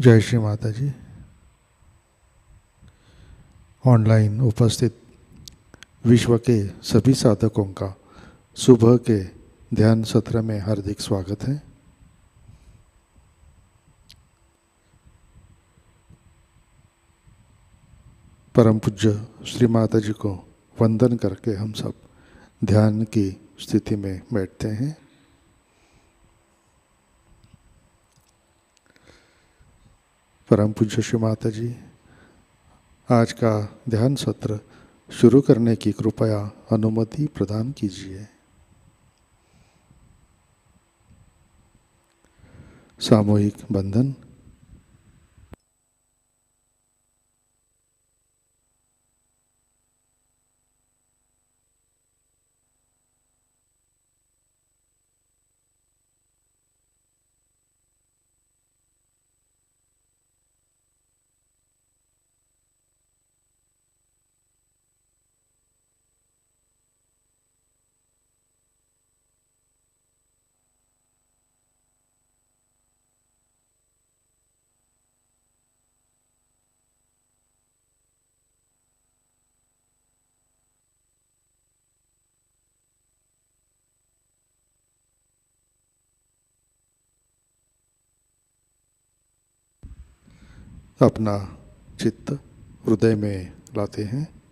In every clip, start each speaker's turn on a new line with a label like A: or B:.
A: जय श्री माता जी। ऑनलाइन उपस्थित विश्व के सभी साधकों का सुबह के ध्यान सत्र में हार्दिक स्वागत है। परम पूज्य श्री माता जी को वंदन करके हम सब ध्यान की स्थिति में बैठते हैं। परम पूज्य श्री माता जी, आज का ध्यान सत्र शुरू करने की कृपया अनुमति प्रदान कीजिए। सामूहिक बंधन। अपना चित्त हृदय में लाते हैं।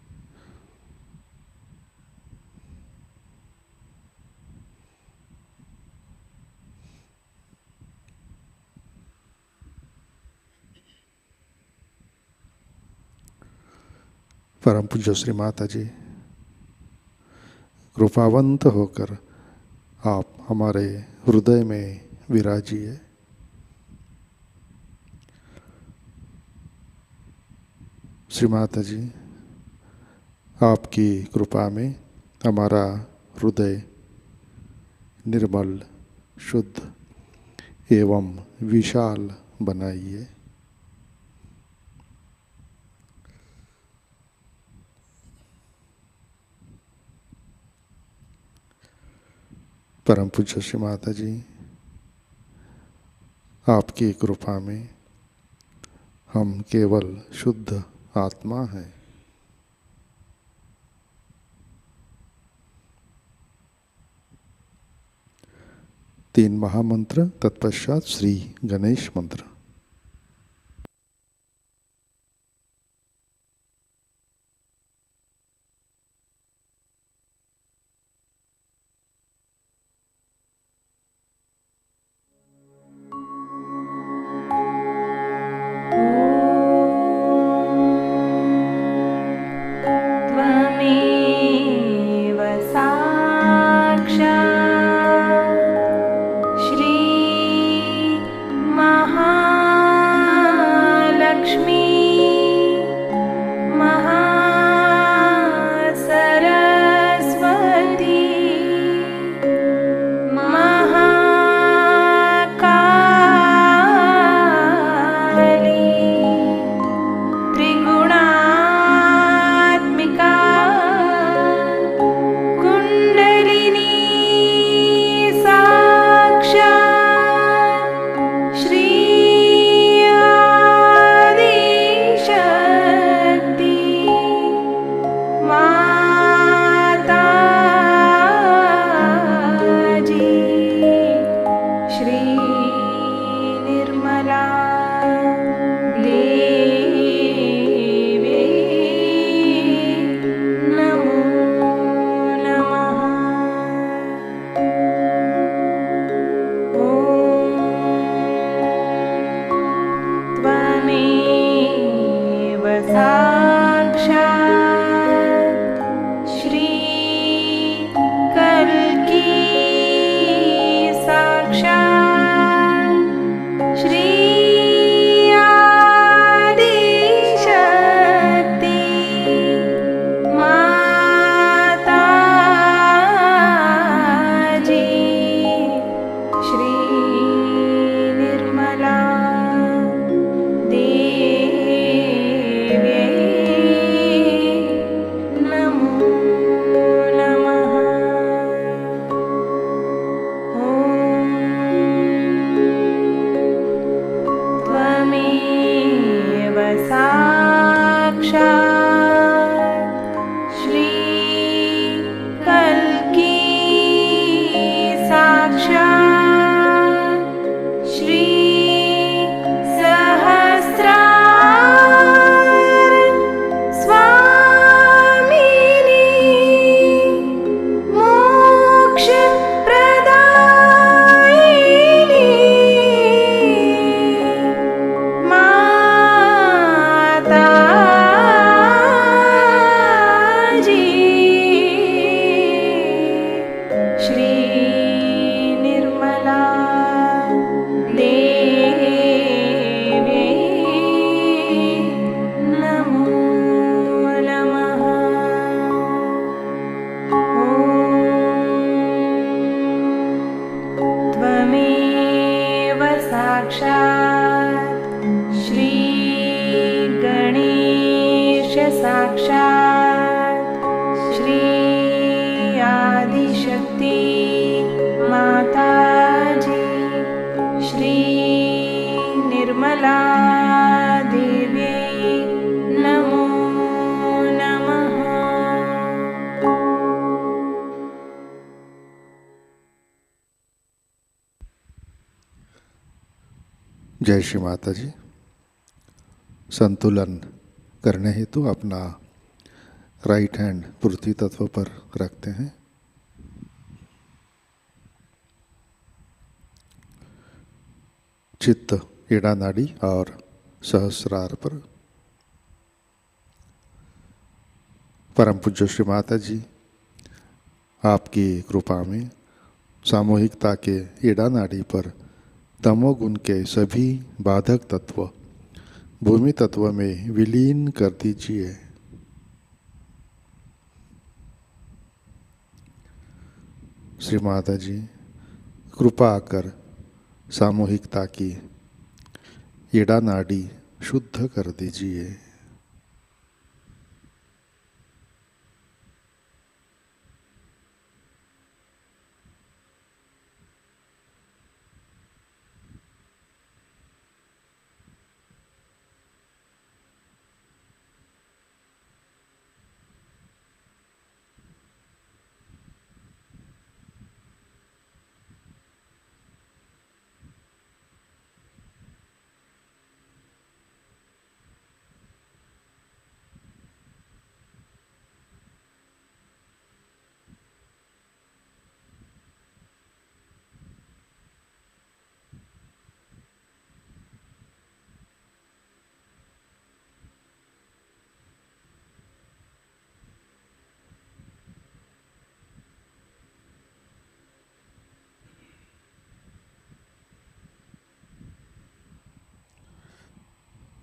A: परम पूज्य श्री माता जी, कृपावंत होकर आप हमारे हृदय में विराजिए। श्री माता जी, आपकी कृपा में हमारा हृदय निर्मल, शुद्ध एवं विशाल बनाइए। परम पूज्य श्री माता जी, आपकी कृपा में हम केवल शुद्ध आत्मा हैं। तीन महामंत्र, तत्पश्चात श्री गणेश मंत्र।
B: श्री महा शक्ति माताजी श्री निर्मला देवी नमो नमः।
A: जय श्री माता जी। संतुलन करने हेतु अपना राइट हैंड पृथ्वी तत्व पर रखते हैं। चित्त एड़ा नाड़ी और सहस्रार पर। परम पूज्य श्री माता जी आपकी कृपा में सामूहिकता के एड़ा नाड़ी पर तमोगुण के सभी बाधक तत्व भूमि तत्व में विलीन कर दीजिए। श्री माता जी कृपा कर सामूहिकता की एड़ा नाड़ी शुद्ध कर दीजिए।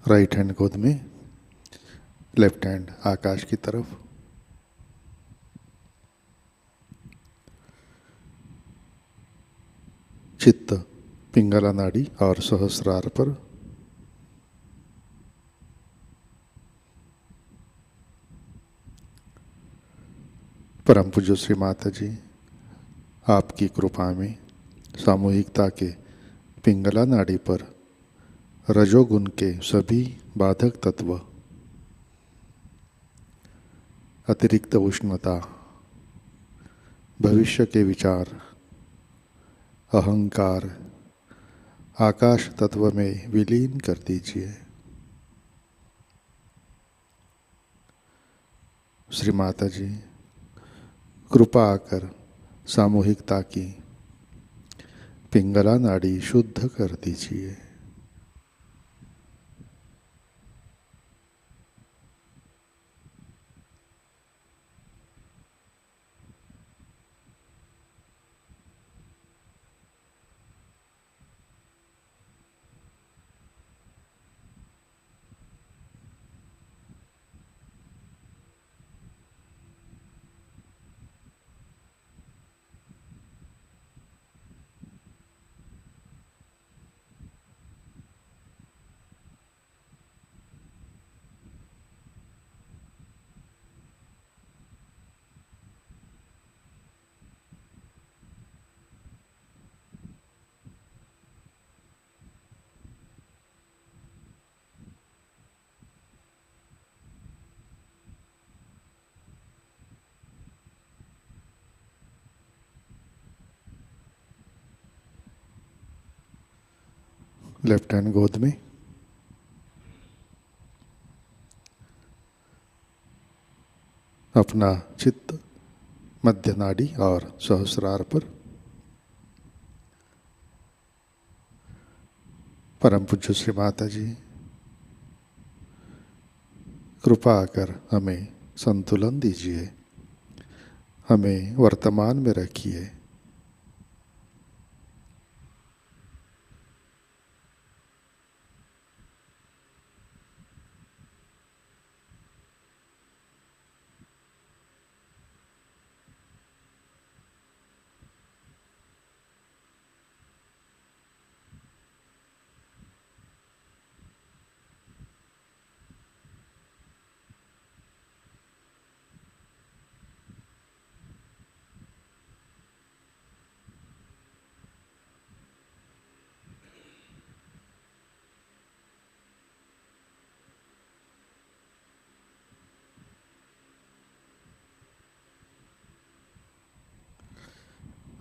A: राइट हैंड गोद में, लेफ्ट हैंड आकाश की तरफ। चित्त पिंगला नाड़ी और सहस्रार पर। परम पूज्य श्री माता जी आपकी कृपा में सामूहिकता के पिंगला नाड़ी पर रजोगुण के सभी बाधक तत्व, अतिरिक्त उष्णता, भविष्य के विचार, अहंकार आकाश तत्व में विलीन कर दीजिए। श्री माता जी कृपा कर सामूहिकता की पिंगला नाड़ी शुद्ध कर दीजिए। लेफ्ट हैंड गोद में। अपना चित्त मध्य नाड़ी और सहस्रार पर। परम पूज्य श्री माता जी कृपा कर हमें संतुलन दीजिए, हमें वर्तमान में रखिए।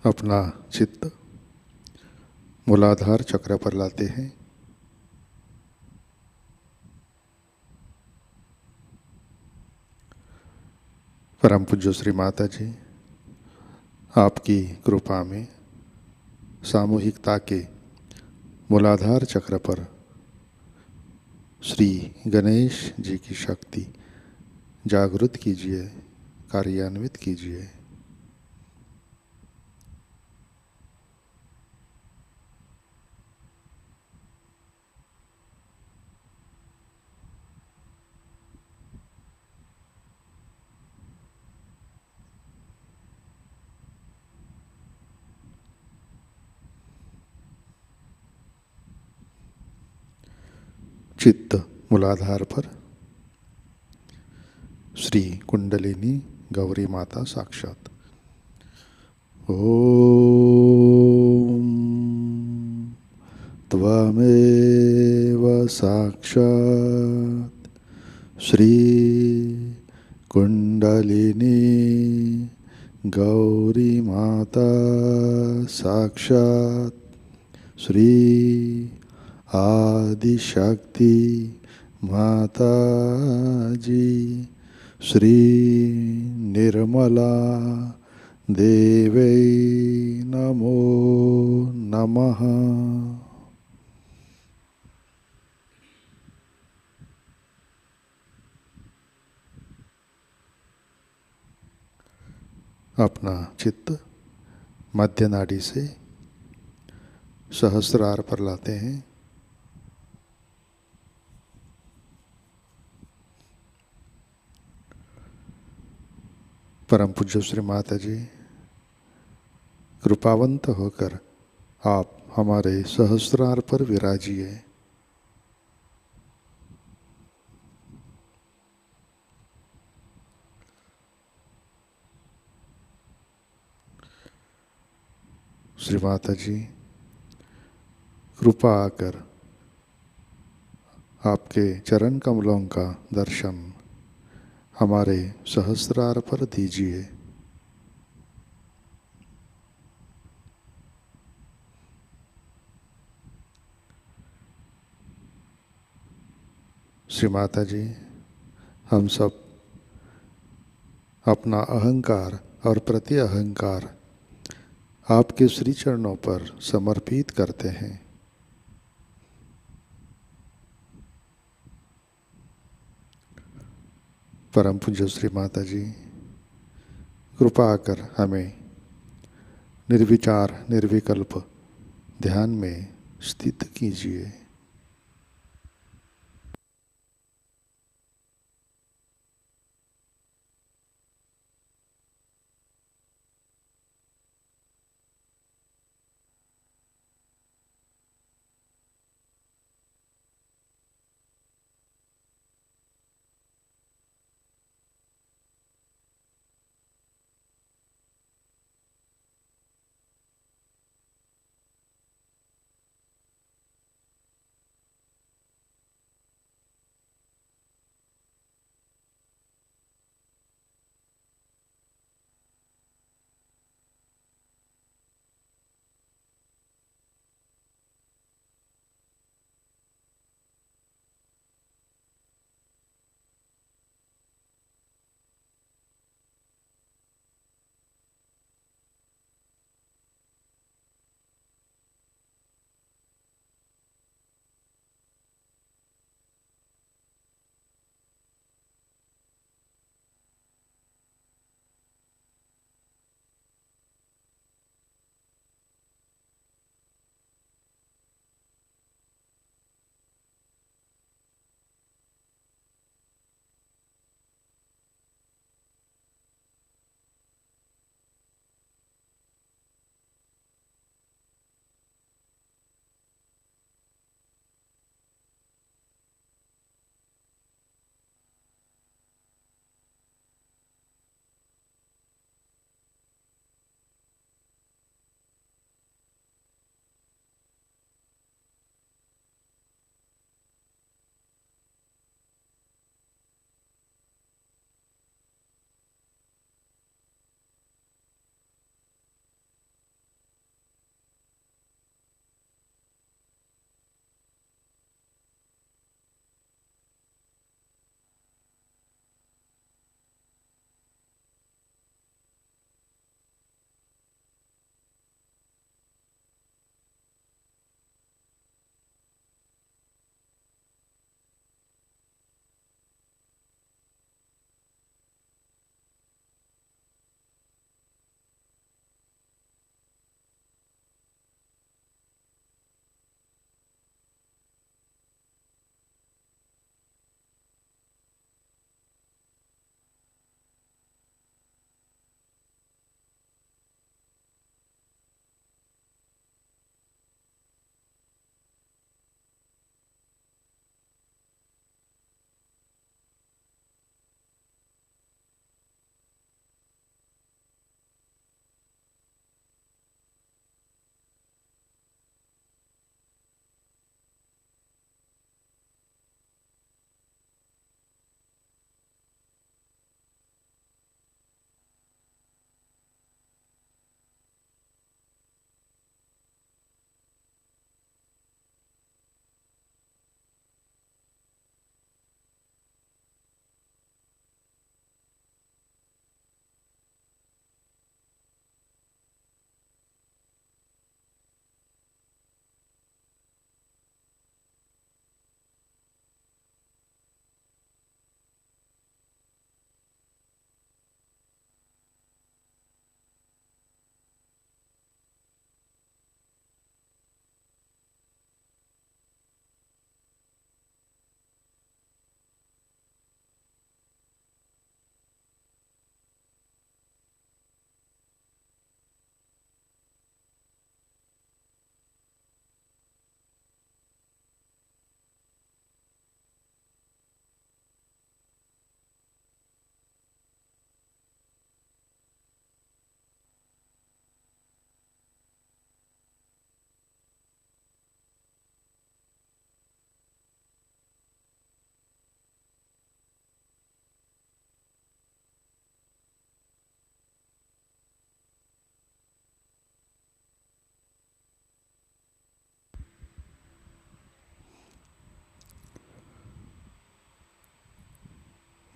A: अपना चित्त मूलाधार चक्र पर लाते हैं। परम पूज्य श्री माता जी, आपकी कृपा में सामूहिकता के मूलाधार चक्र पर श्री गणेश जी की शक्ति जागृत कीजिए, कार्यान्वित कीजिए। चित्त मूलाधार पर श्री कुंडलिनी गौरी माता साक्षात। ओम त्वमेव साक्षात् श्री कुंडलिनी गौरी माता साक्षात् श्री आदिशक्ति माताजी श्री निर्मला देवै नमो नमः। अपना चित्त मध्य नाड़ी से सहस्रार पर लाते हैं। परम पूज्य श्री माता जी, कृपावंत होकर आप हमारे सहस्रार पर विराजिए। श्री माता जी, कृपा आकर आपके चरण कमलों का दर्शन हमारे सहस्रार पर दीजिए। श्री माता जी, हम सब अपना अहंकार और प्रति अहंकार आपके श्री चरणों पर समर्पित करते हैं। परम पूज्य श्री माता जी, कृपा कर हमें निर्विचार निर्विकल्प ध्यान में स्थित कीजिए।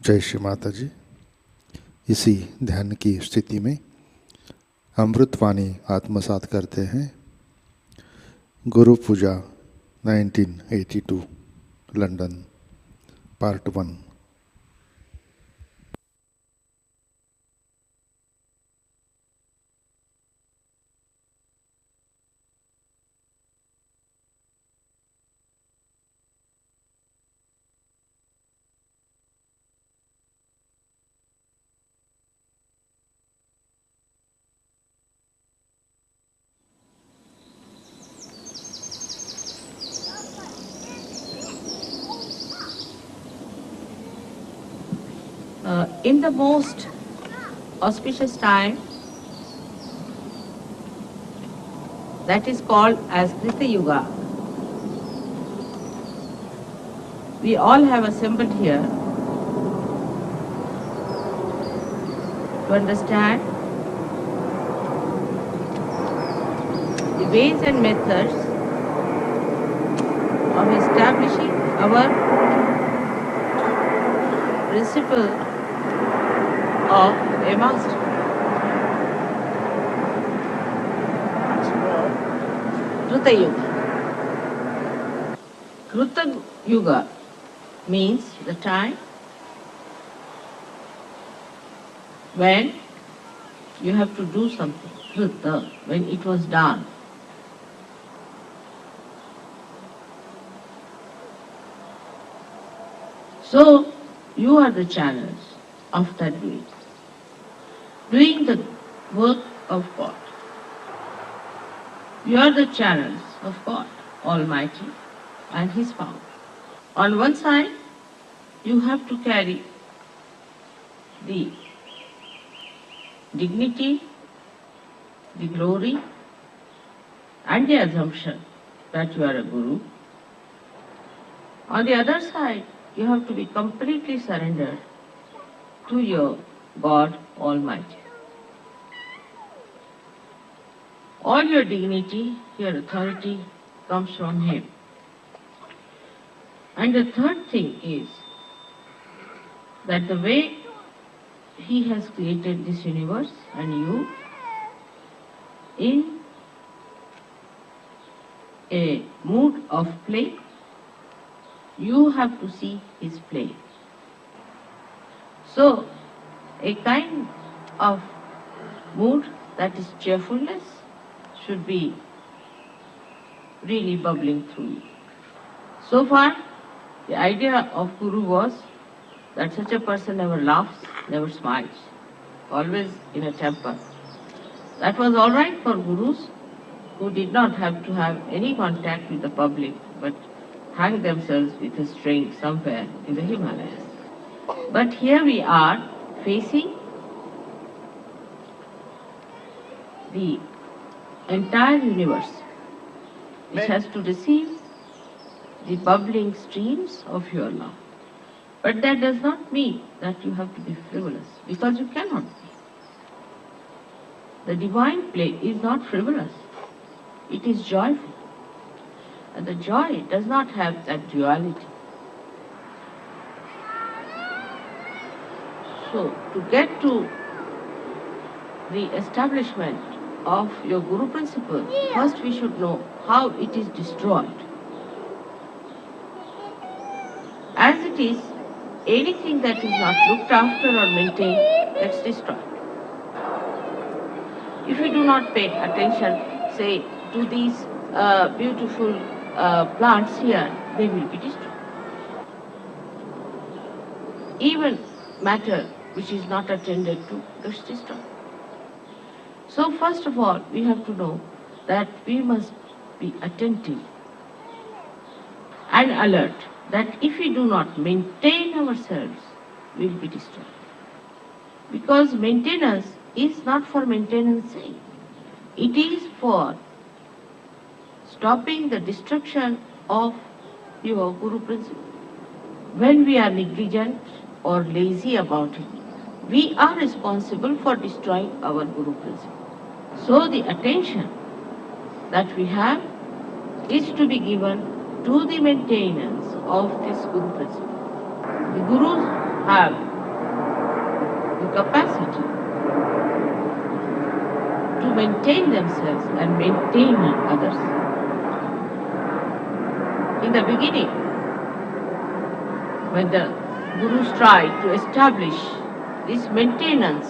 A: जय श्री माता जी। इसी ध्यान की स्थिति में अमृतवाणी आत्मसात करते हैं। गुरु पूजा 1982 London part 1।
C: In the most auspicious time, that is called as Krita Yuga, we all have assembled here to understand the ways and methods of establishing our principle of a master. Krita Yuga. Krita Yuga means the time when you have to do something. Krita, when it was done. So, you are the channels of that doing the work of God. You are the channels of God Almighty and His power. On one side, you have to carry the dignity, the glory, and the assumption that you are a guru. On the other side, you have to be completely surrendered to your God Almighty. All your dignity, your authority comes from Him. And the third thing is that the way He has created this universe and you in a mood of play, you have to see His play. So, a kind of mood that is cheerfulness should be really bubbling through you. So far, the idea of Guru was that such a person never laughs, never smiles, always in a temper. That was all right for Gurus who did not have to have any contact with the public but hang themselves with a string somewhere in the Himalayas. But here we are facing the entire universe, which has to receive the bubbling streams of your love. But that does not mean that you have to be frivolous, because you cannot be. The divine play is not frivolous, it is joyful. And the joy does not have that duality. So, to get to the establishment of your Guru principle, first we should know how it is destroyed. As it is, anything that is not looked after or maintained gets destroyed. If you do not pay attention, say, to these beautiful plants here, they will be destroyed. Even matter which is not attended to gets destroyed. So first of all, we have to know that we must be attentive and alert, that if we do not maintain ourselves, we will be destroyed. Because maintenance is not for maintenance sake. It is for stopping the destruction of your Guru principle. When we are negligent or lazy about it, we are responsible for destroying our Guru principle. So the attention that we have is to be given to the maintenance of this Guru principle. The Gurus have capacity to maintain themselves and maintain others. In the beginning, when the Gurus tried to establish this maintenance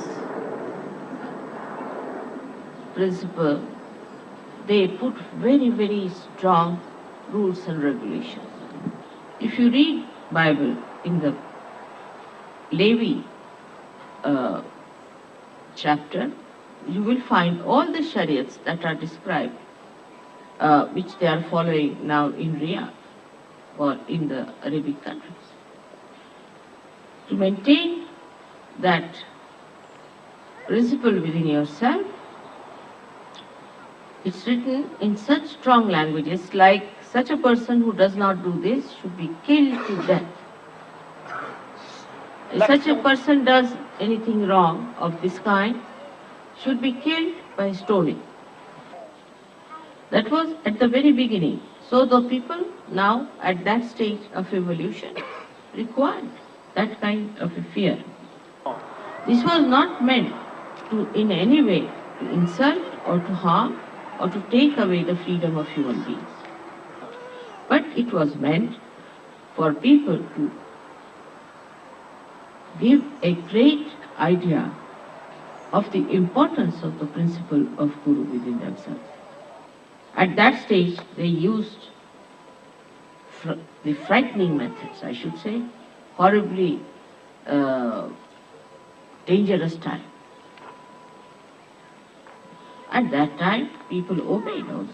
C: principle, they put very, very strong rules and regulations. If you read Bible in the Levi chapter, you will find all the chariots that are described, which they are following now in Riyadh or in the Arabic countries. To maintain that principle within yourself, it's written in such strong languages, like such a person who does not do this should be killed to death. If such a person does anything wrong of this kind, should be killed by stoning. That was at the very beginning. So the people now at that stage of evolution required that kind of a fear. This was not meant to in any way to insult or to harm or to take away the freedom of human beings. But it was meant for people to give a great idea of the importance of the principle of Guru within themselves. At that stage, they used the frightening methods, I should say, horribly dangerous time. At that time, people obeyed also.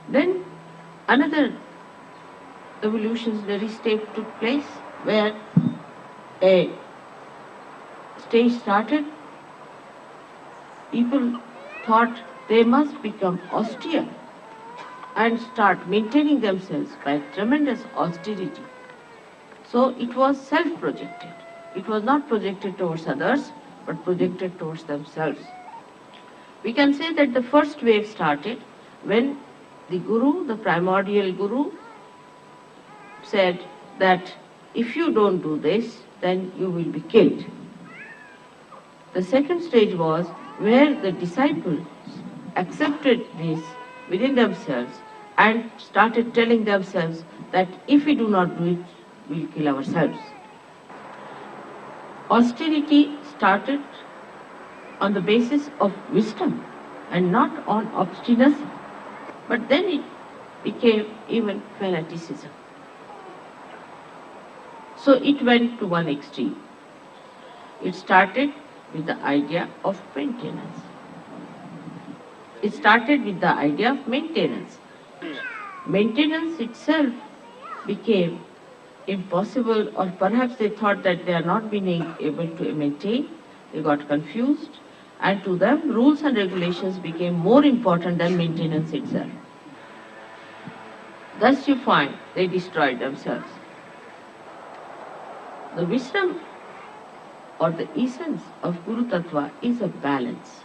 C: Then another evolutionary step took place where a stage started. People thought they must become austere and start maintaining themselves by tremendous austerity. So it was self-projected. It was not projected towards others, but projected towards themselves. We can say that the first wave started when the Guru, the primordial Guru, said that if you don't do this, then you will be killed. The second stage was where the disciples accepted this within themselves and started telling themselves that if we do not do it, we'll kill ourselves. Austerity started on the basis of wisdom and not on obstinacy. But then it became even fanaticism. So it went to one extreme. It started with the idea of maintenance. It started with the idea of maintenance. Maintenance itself became impossible, or perhaps they thought that they are not being able to maintain. They got confused, and to them rules and regulations became more important than maintenance itself. Thus you find they destroyed themselves. The wisdom or the essence of Guru Tattva is a balance.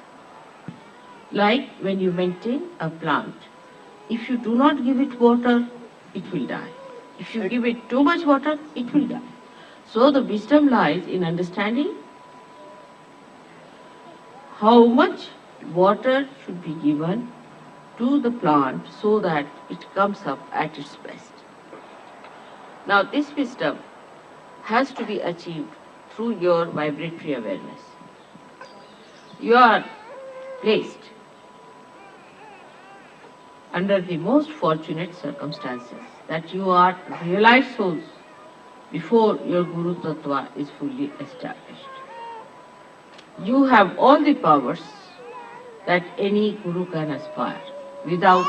C: Like when you maintain a plant, if you do not give it water, it will die. If you give it too much water, it will die. So the wisdom lies in understanding how much water should be given to the plant so that it comes up at its best. Now this wisdom has to be achieved through your vibratory awareness. You are placed under the most fortunate circumstances that you are realized souls before your Guru Tattva is fully established. You have all the powers that any Guru can aspire without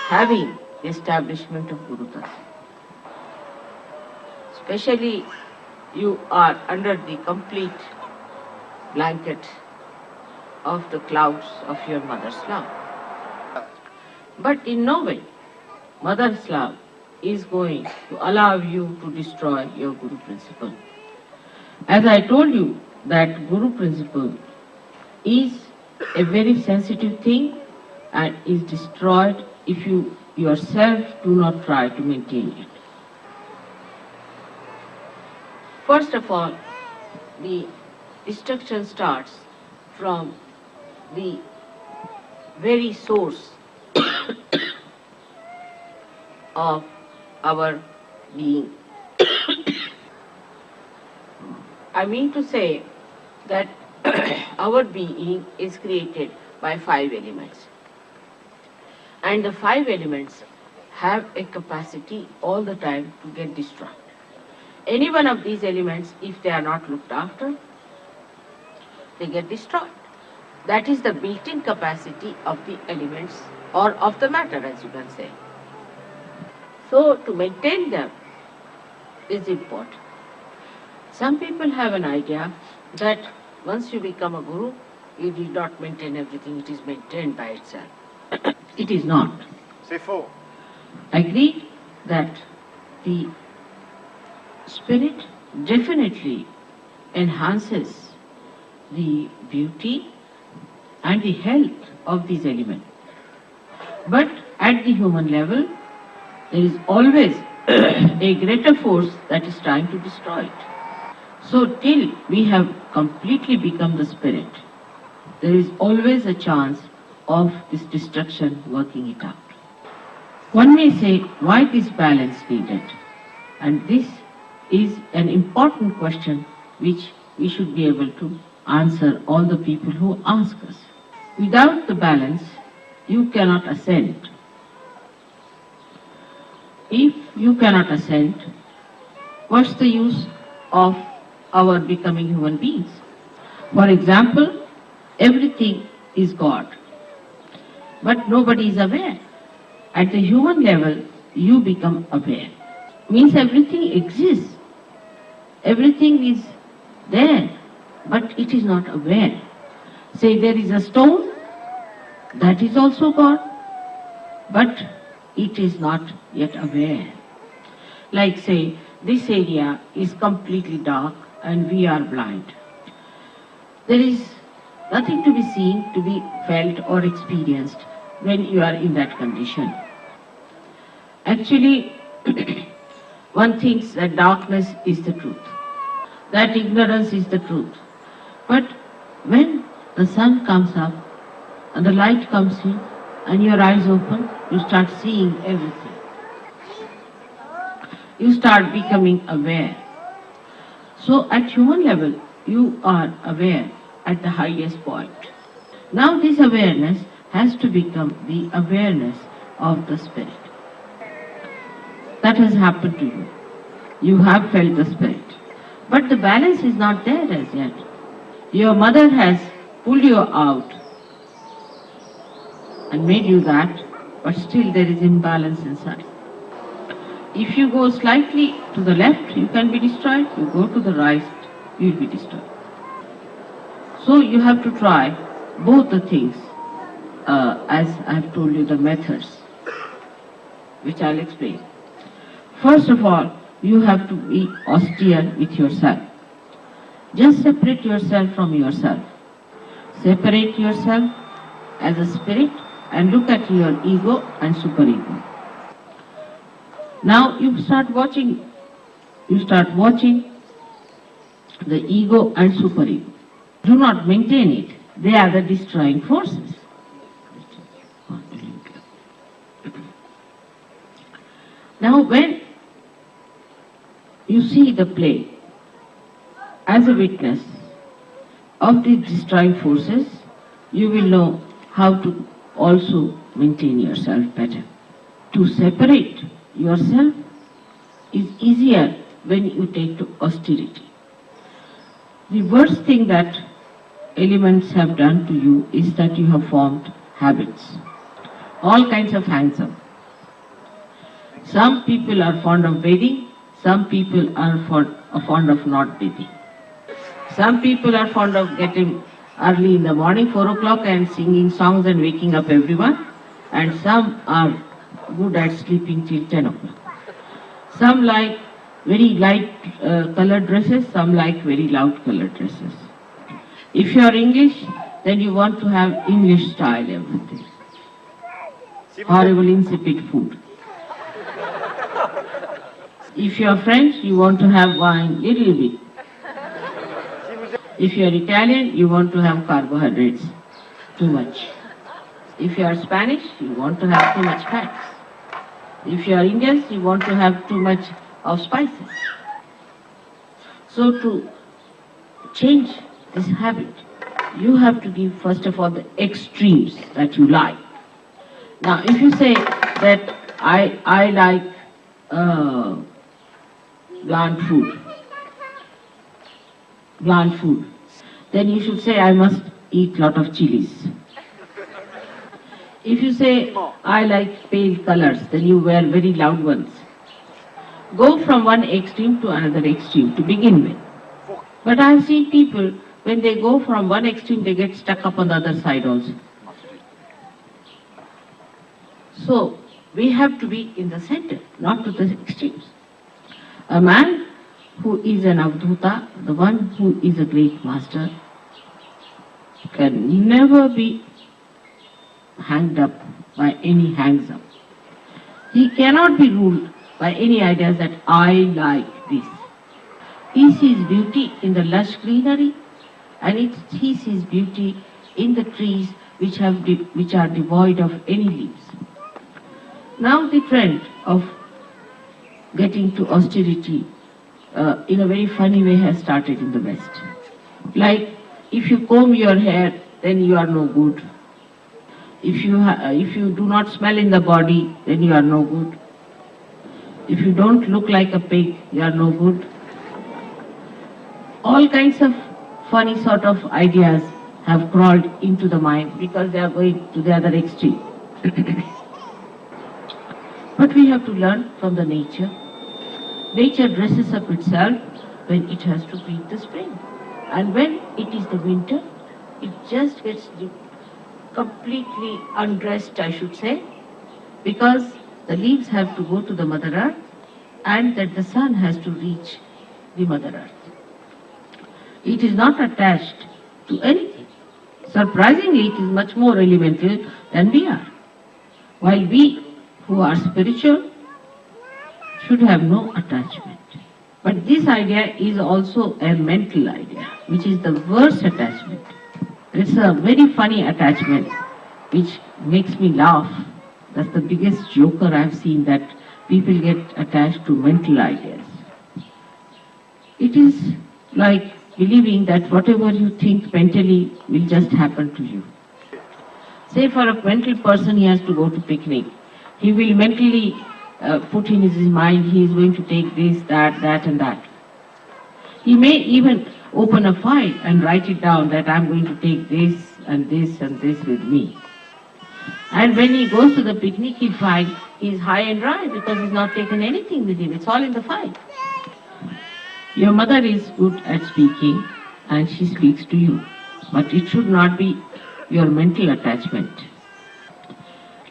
C: having the establishment of Guru Tattva. Especially you are under the complete blanket of the clouds of your mother's love. But in no way mother's love is going to allow you to destroy your Guru principle. As I told you that Guru principle is a very sensitive thing and is destroyed if you yourself do not try to maintain it. First of all, the destruction starts from the very source of our being. I mean to say that our being is created by 5 elements. And the 5 elements have a capacity all the time to get destroyed. Any one of these elements, if they are not looked after, they get destroyed. That is the built-in capacity of the elements or of the matter, as you can say. So to maintain them is important. Some people have an idea that once you become a guru, you need not maintain everything, it is maintained by itself. It is not. I agree that the spirit definitely enhances the beauty and the health of these elements. But at the human level, there is always a greater force that is trying to destroy it. So till we have completely become the spirit, there is always a chance of this destruction working it out. One may say, why this balance needed? And this is an important question which we should be able to answer all the people who ask us. Without the balance, you cannot ascend. If you cannot ascend, what's the use of our becoming human beings? For example, everything is God, but nobody is aware. At the human level, you become aware. Means everything exists. Everything is there, but it is not aware. Say there is a stone, that is also God, but it is not yet aware. Like say, this area is completely dark and we are blind. There is nothing to be seen, to be felt or experienced when you are in that condition. Actually, one thinks that darkness is the truth, that ignorance is the truth. But when the sun comes up and the light comes in and your eyes open, you start seeing everything. You start becoming aware. So at human level, you are aware at the highest point. Now this awareness has to become the awareness of the spirit. That has happened to you. You have felt the spirit. But the balance is not there as yet. Your mother has pulled you out and made you that, but still there is imbalance inside. If you go slightly to the left, you can be destroyed. You go to the right, you will be destroyed. So you have to try both the things, as I have told you the methods, which I'll explain. First of all, you have to be austere with yourself. Just separate yourself from yourself. Separate yourself as a spirit and look at your ego and superego. Now you start watching the ego and superego. Do not maintain it. They are the destroying forces. Now when you see the play as a witness of the destroying forces, you will know how to also maintain yourself better. To separate yourself is easier when you take to austerity. The worst thing that elements have done to you is that you have formed habits, all kinds of hangs-on. Some people are fond of bathing, some people are fond of not bathing. Some people are fond of getting early in the morning, 4 o'clock, and singing songs and waking up everyone, and some are good at sleeping till 10 o'clock. Some like very light colored dresses, some like very loud colored dresses. If you are English, then you want to have English style everything. Horrible insipid food. If you are French, you want to have wine little bit. If you are Italian, you want to have carbohydrates, too much. If you are Spanish, you want to have too much fats. If you are Indians, you want to have too much of spices. So to change this habit, you have to give first of all the extremes that you like. Now if you say that I like bland food, then you should say I must eat lot of chilies. If you say I like pale colors, then you wear very loud ones. Go from one extreme to another extreme to begin with. But I have seen people, when they go from one extreme, they get stuck up on the other side also. So, we have to be in the center, not to the extremes. A man who is an avdhuta, the one who is a great master, can never be hanged up by any hangs up. He cannot be ruled by any ideas that I like this. He sees beauty in the lush greenery, and he sees beauty in the trees which are devoid of any leaves. Now the trend of getting to austerity in a very funny way has started in the West. Like, if you comb your hair, then you are no good. If you do not smell in the body, then you are no good. If you don't look like a pig, you are no good. All kinds of funny sort of ideas have crawled into the mind because they are going to the other extreme. But we have to learn from the nature. Nature dresses up itself when it has to greet the spring. And when it is the winter, it just gets completely undressed, I should say, because the leaves have to go to the Mother Earth and that the sun has to reach the Mother Earth. It is not attached to anything. Surprisingly, it is much more elemental than we are. While we who are spiritual should have no attachment. But this idea is also a mental idea, which is the worst attachment. It's a very funny attachment which makes me laugh. That's the biggest joker I've seen, that people get attached to mental ideas. It is like believing that whatever you think mentally will just happen to you. Say for a mental person, he has to go to picnic. He will mentally put in his mind he is going to take this, that and that. He may even open a file and write it down that I'm going to take this and this and this with me. And when he goes to the picnic, he'll find he's high and dry because he's not taken anything with him. It's all in the file. Your mother is good at speaking and she speaks to you, but it should not be your mental attachment.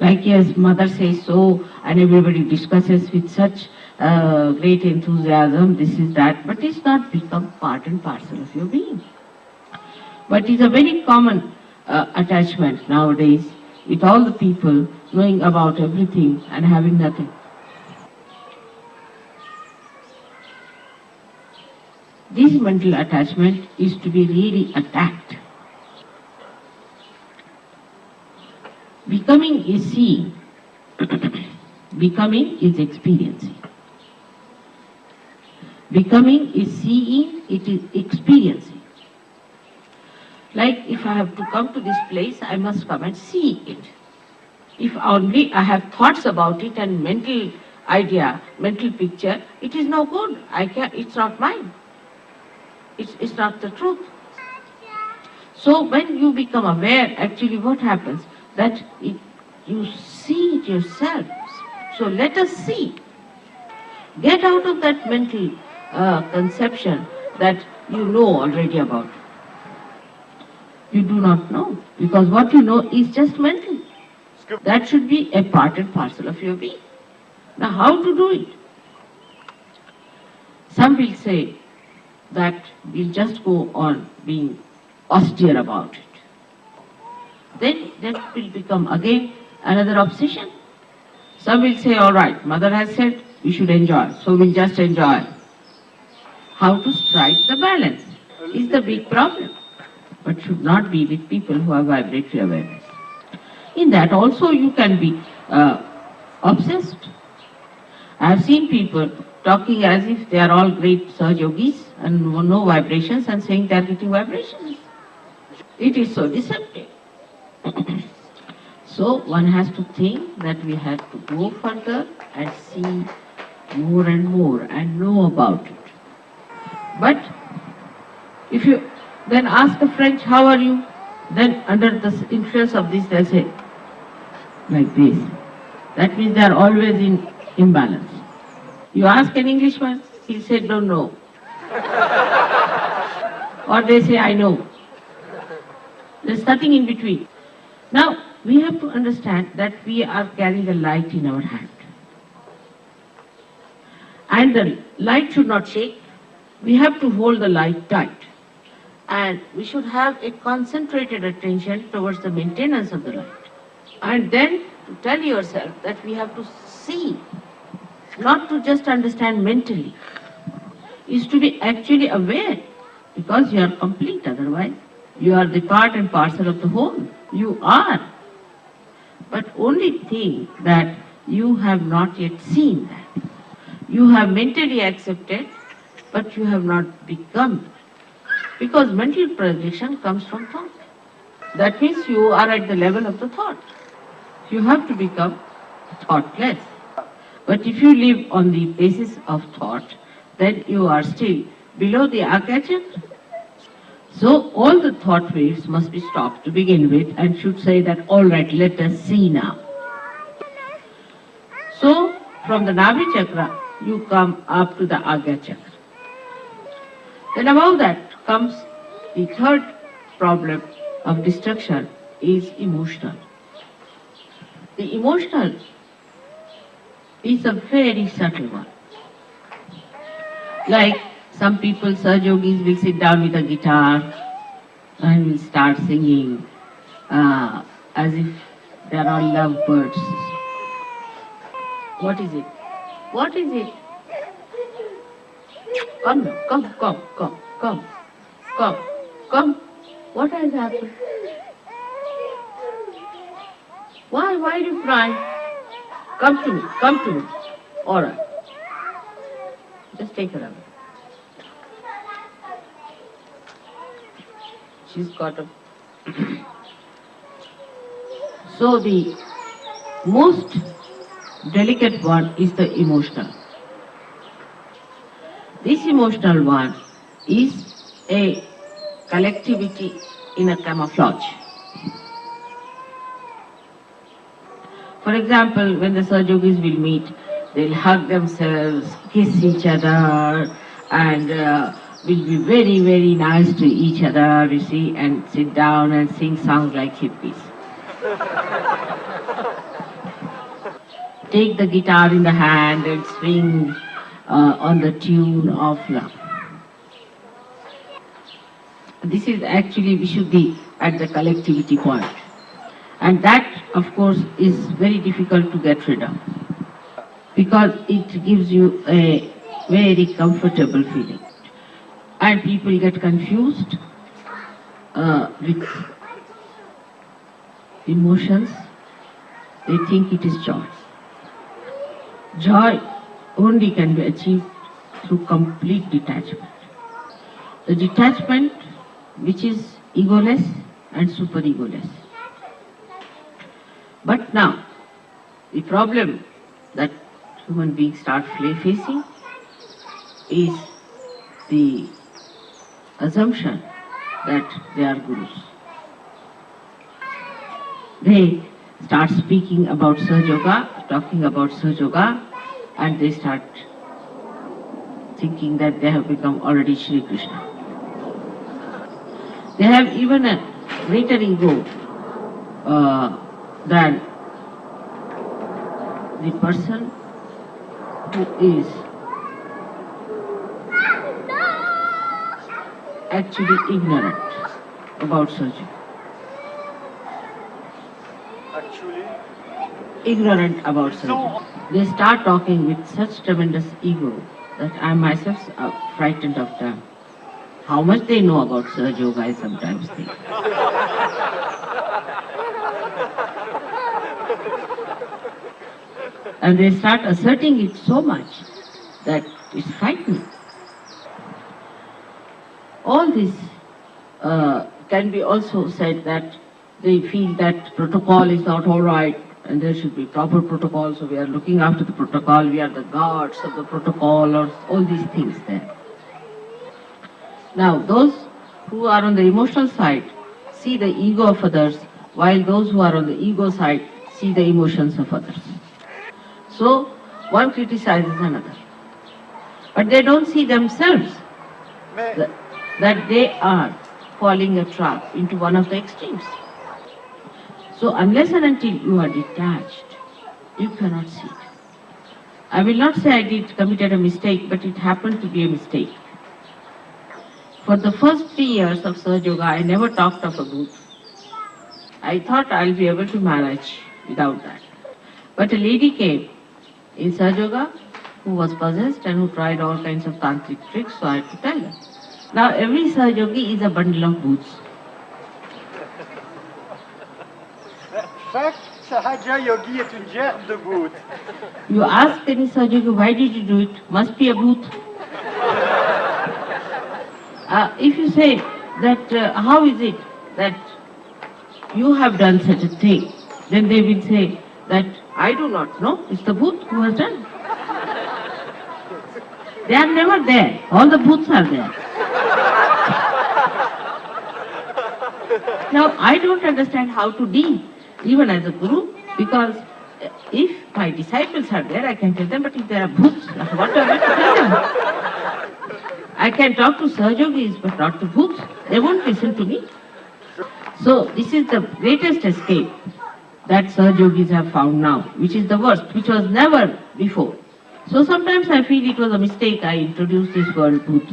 C: Like, yes, mother says so and everybody discusses with such great enthusiasm, this is that, but it's not become part and parcel of your being. But it's a very common attachment nowadays with all the people knowing about everything and having nothing. This mental attachment is to be really attacked. Becoming is seeing. Becoming is experiencing. Becoming is seeing, it is experiencing. Like, if I have to come to this place, I must come and see it. If only I have thoughts about it and mental idea, mental picture, it is no good. It's not mine. It's not the truth. So when you become aware, actually what happens? That you see it yourself. So let us see. Get out of that mental conception that you know already about. You do not know, because what you know is just mental. That should be a part and parcel of your being. Now how to do it? Some will say that we'll just go on being austere about it. Then that will become again another obsession. Some will say, all right, mother has said we should enjoy, so we'll just enjoy. How to strike the balance? is the big problem, but should not be with people who have vibratory awareness. In that also you can be obsessed. I have seen people talking as if they are all great Sahajogis and no vibrations and saying they are getting vibrations. It is so deceptive. So one has to think that we have to go further and see more and more and know about it. But if you then ask a French, how are you? Then under the influence of this they'll say, like this. That means they are always in imbalance. You ask an Englishman, he'll say, don't know. Or they say, I know. There's nothing in between. Now, we have to understand that we are carrying a light in our hand. And the light should not shake. We have to hold the light tight. And we should have a concentrated attention towards the maintenance of the light. And then to tell yourself that we have to see, not to just understand mentally, is to be actually aware, because you are complete otherwise. You are the part and parcel of the whole. You are. But only think that you have not yet seen that. You have mentally accepted, but you have not become. Because mental projection comes from thought. That means you are at the level of the thought. You have to become thoughtless. But if you live on the basis of thought, then you are still below the archangel. So all the thought waves must be stopped to begin with and should say that, all right, let us see now. So from the Navi chakra, you come up to the Agya chakra. Then above that comes the third problem of destruction is emotional. The emotional is a very subtle one. Like some people, Sahajogis, will sit down with a guitar and will start singing as if they are all lovebirds. What is it? What is it? Come now, come. What has happened? Why do you cry? Come to me. All right. Just take her away. She's got a... So the most delicate one is the emotional. This emotional one is a collectivity in a camouflage. For example, when the Sahajogis will meet, they'll hug themselves, kiss each other, and will be very, very nice to each other, you see, and sit down and sing songs like hippies. Take the guitar in the hand and swing on the tune of love. This is actually, we should be at the collectivity point. And that, of course, is very difficult to get rid of, because it gives you a very comfortable feeling. And people get confused with emotions. They think it is joy. Joy only can be achieved through complete detachment. The detachment which is egoless and super-egoless. But now, the problem that human beings start facing is the assumption that they are gurus. They start speaking about Sahajayoga, talking about Sahajayoga, and they start thinking that they have become already Shri Krishna. They have even a greater ego than the person who is actually ignorant about surgery. Ignorant about surgery. They start talking with such tremendous ego that I myself am frightened of them. How much they know about Sahajayoga, I sometimes think. And they start asserting it so much that it's frightening. All this can be also said that they feel that protocol is not all right and there should be proper protocol, so we are looking after the protocol, we are the guards of the protocol, or all these things there. Now, those who are on the emotional side see the ego of others, while those who are on the ego side see the emotions of others. So, one criticizes another. But they don't see themselves that they are falling a trap into one of the extremes. So, unless and until you are detached, you cannot see it. I will not say I committed a mistake, but it happened to be a mistake. For the first 3 years of Sahajayoga, I never talked of a booth. I thought I'll be able to manage without that. But a lady came in Sahajayoga who was possessed and who tried all kinds of tantric tricks, so I had to tell her. Now every Sahajogi is a bundle of booths.
D: Chaque Sahajayogi est une gerbe de booth.
C: You ask any Sahajogi, why did you do it? Must be a booth. If you say that, how is it that you have done such a thing, then they will say that I do not know, it's the booth who has done. They are never there, all the booths are there. Now I don't understand how to deal, even as a guru, because if my disciples are there, I can tell them, but if there are booths, what am I to tell them? I can talk to Sahajogis, but not to booths. They won't listen to me. So this is the greatest escape that Sahajogis have found now, which is the worst, which was never before. So sometimes I feel it was a mistake I introduced this word booth.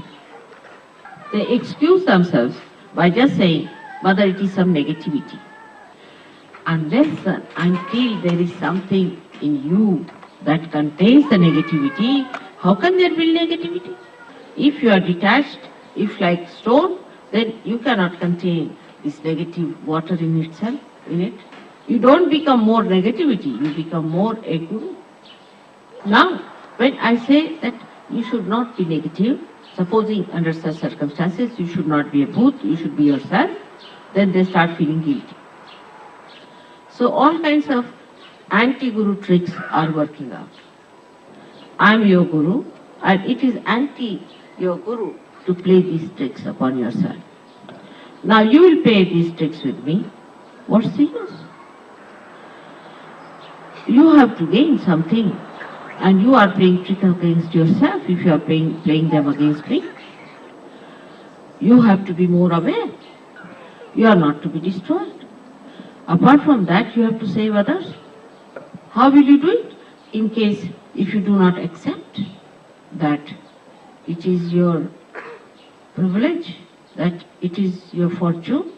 C: They excuse themselves by just saying, Mother, it is some negativity. Unless until there is something in you that contains the negativity, how can there be negativity? If you are detached, if like stone, then you cannot contain this negative water in itself, in it. You don't become more negativity, you become more a guru. Now, when I say that you should not be negative, supposing under such circumstances you should not be a booth, you should be yourself, then they start feeling guilty. So all kinds of anti-guru tricks are working out. I am your guru, and it is anti your guru to play these tricks upon yourself. Now you will play these tricks with me. What's the use? You have to gain something, and you are playing tricks against yourself if you are playing them against me. You have to be more aware. You are not to be destroyed. Apart from that, you have to save others. How will you do it? In case if you do not accept that it is your privilege, that it is your fortune,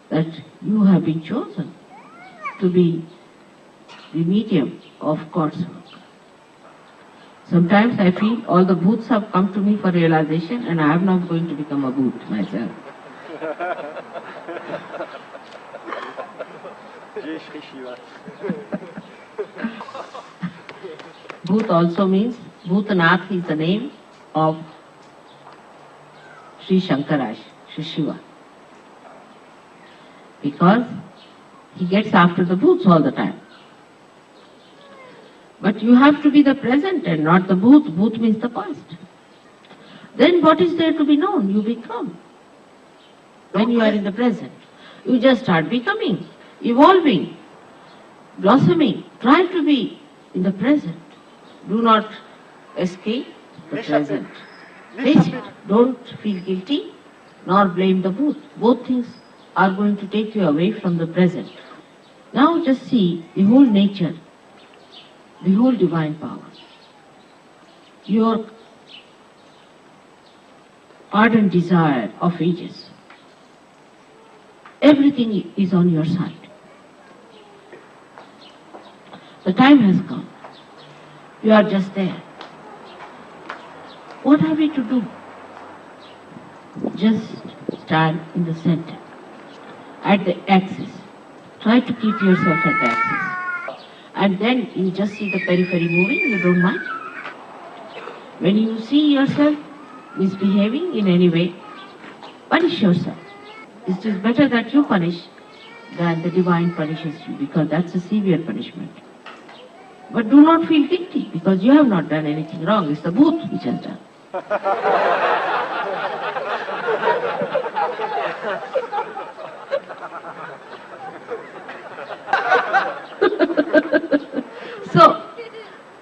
C: that you have been chosen to be the medium of God's work. Sometimes I feel all the booths have come to me for realization and I am not going to become a booth myself.
D: Jai Shri Shiva.
C: Bhut also means, Bhutanath is the name of Sri Shankaraj, Sri Shiva. Because he gets after the booths all the time. But you have to be the present and not the booth. Booth means the past. Then what is there to be known? You become. When you are in the present, you just start becoming, evolving, blossoming. Try to be in the present. Do not escape the present. Face it. Don't feel guilty nor blame the booth. Both things are going to take you away from the present. Now just see the whole nature, the whole divine power. Your ardent desire of ages. Everything is on your side. The time has come. You are just there. What are we to do? just stand in the center, at the axis. Try to keep yourself at the axis. And then you just see the periphery moving, you don't mind. When you see yourself misbehaving in any way, punish yourself. It is better that you punish than the divine punishes you, because that's a severe punishment. But do not feel guilty, because you have not done anything wrong. It's the booth which has done. So,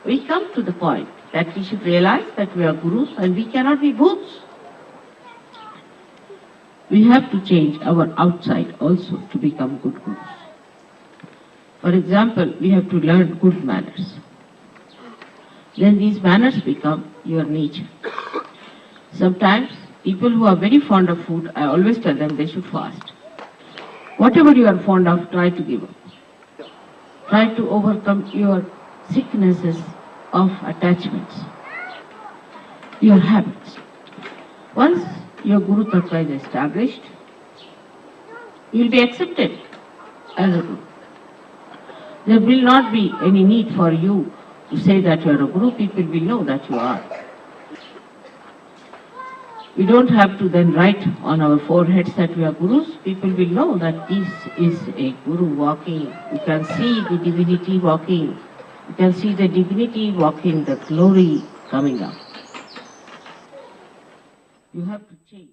C: we come to the point that we should realize that we are gurus and we cannot be booths. We have to change our outside also to become good gurus. For example, we have to learn good manners. Then these manners become your nature. Sometimes people who are very fond of food, I always tell them they should fast. Whatever you are fond of, try to give up. Try to overcome your sicknesses of attachments, your habits. Once your Guru Tattva is established, you will be accepted as a Guru. There will not be any need for you to say that you are a Guru. People will know that you are. We don't have to then write on our foreheads that we are Gurus. People will know that this is a Guru walking. You can see the divinity walking. You can see the divinity walking, the glory coming up. You have to change.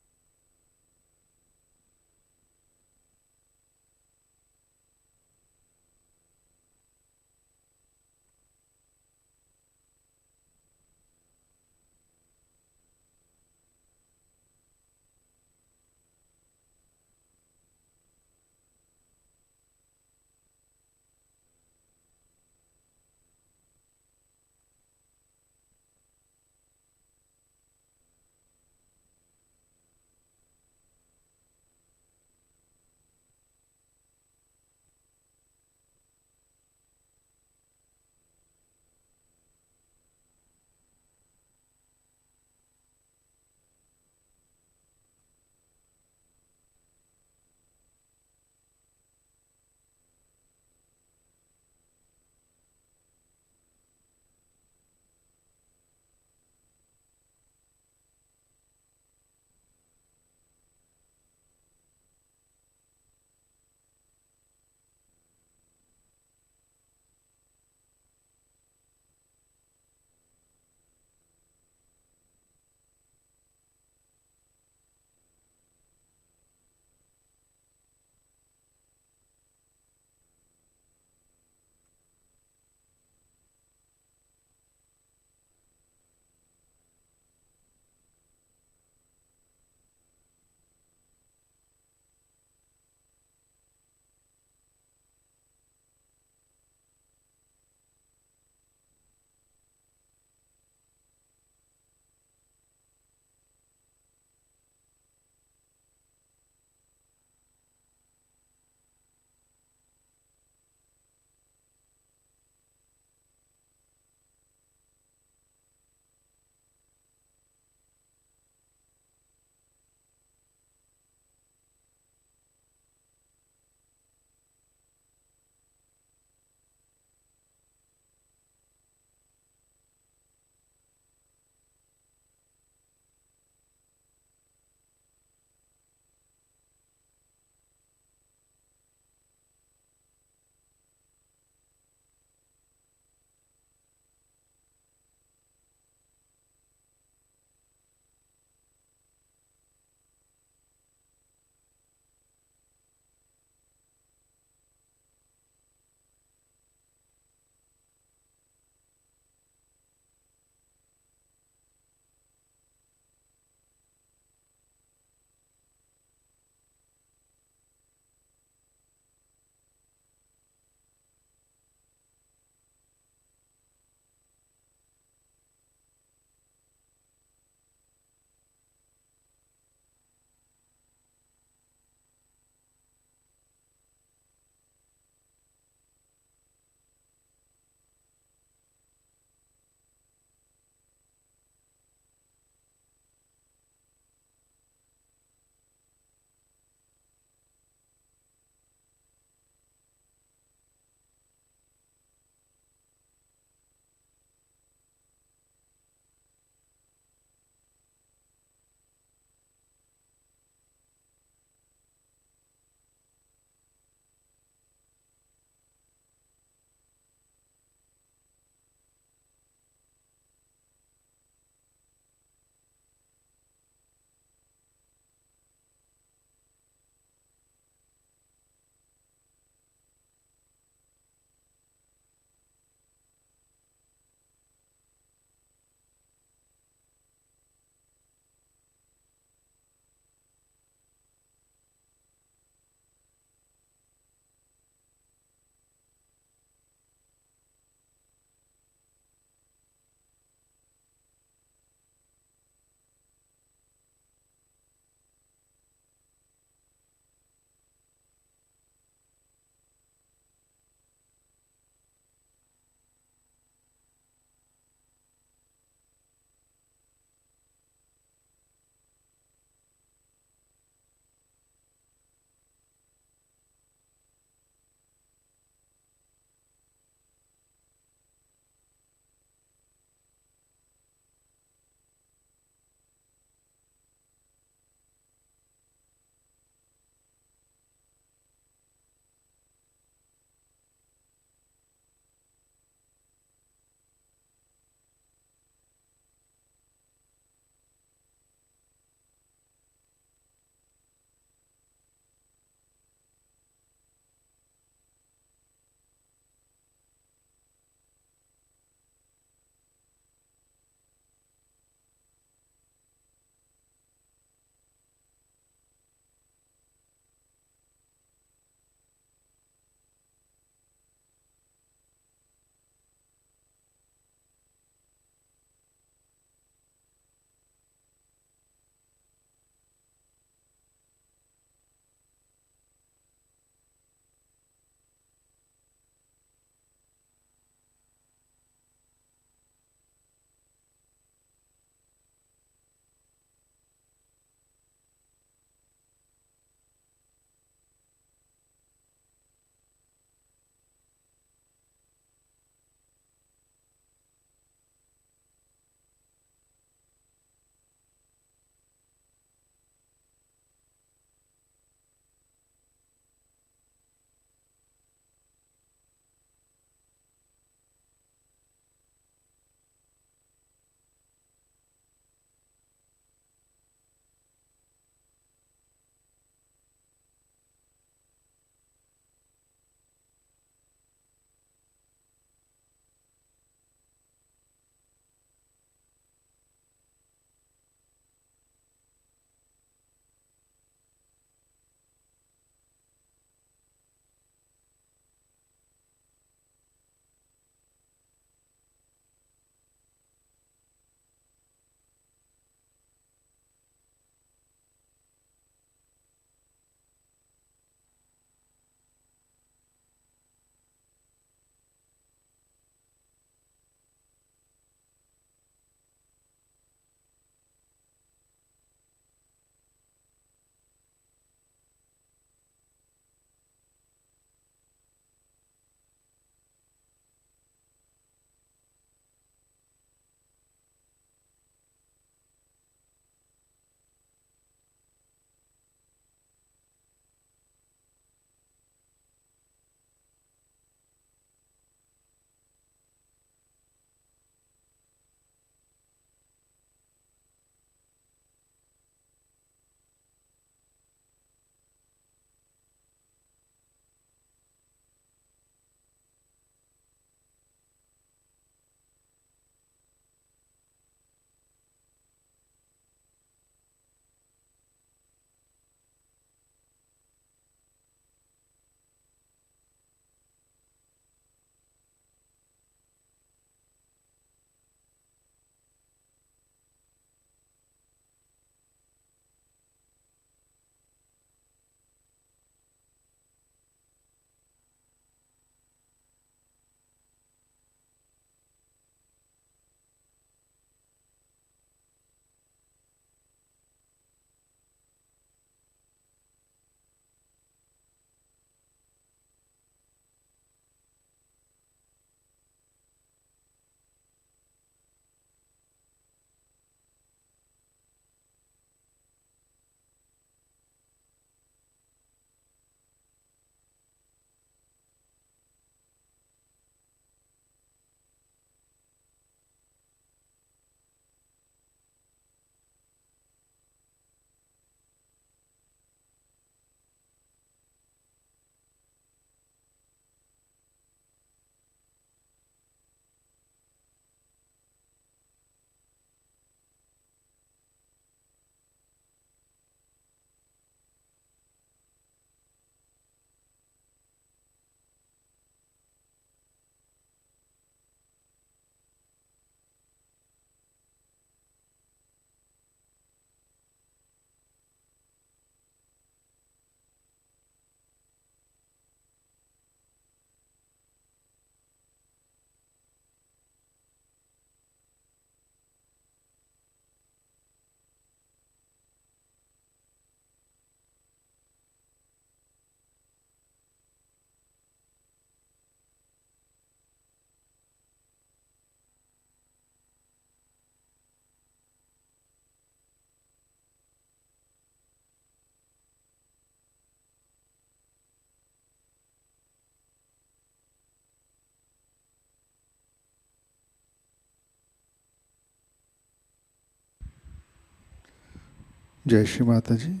A: जय श्री माता जी।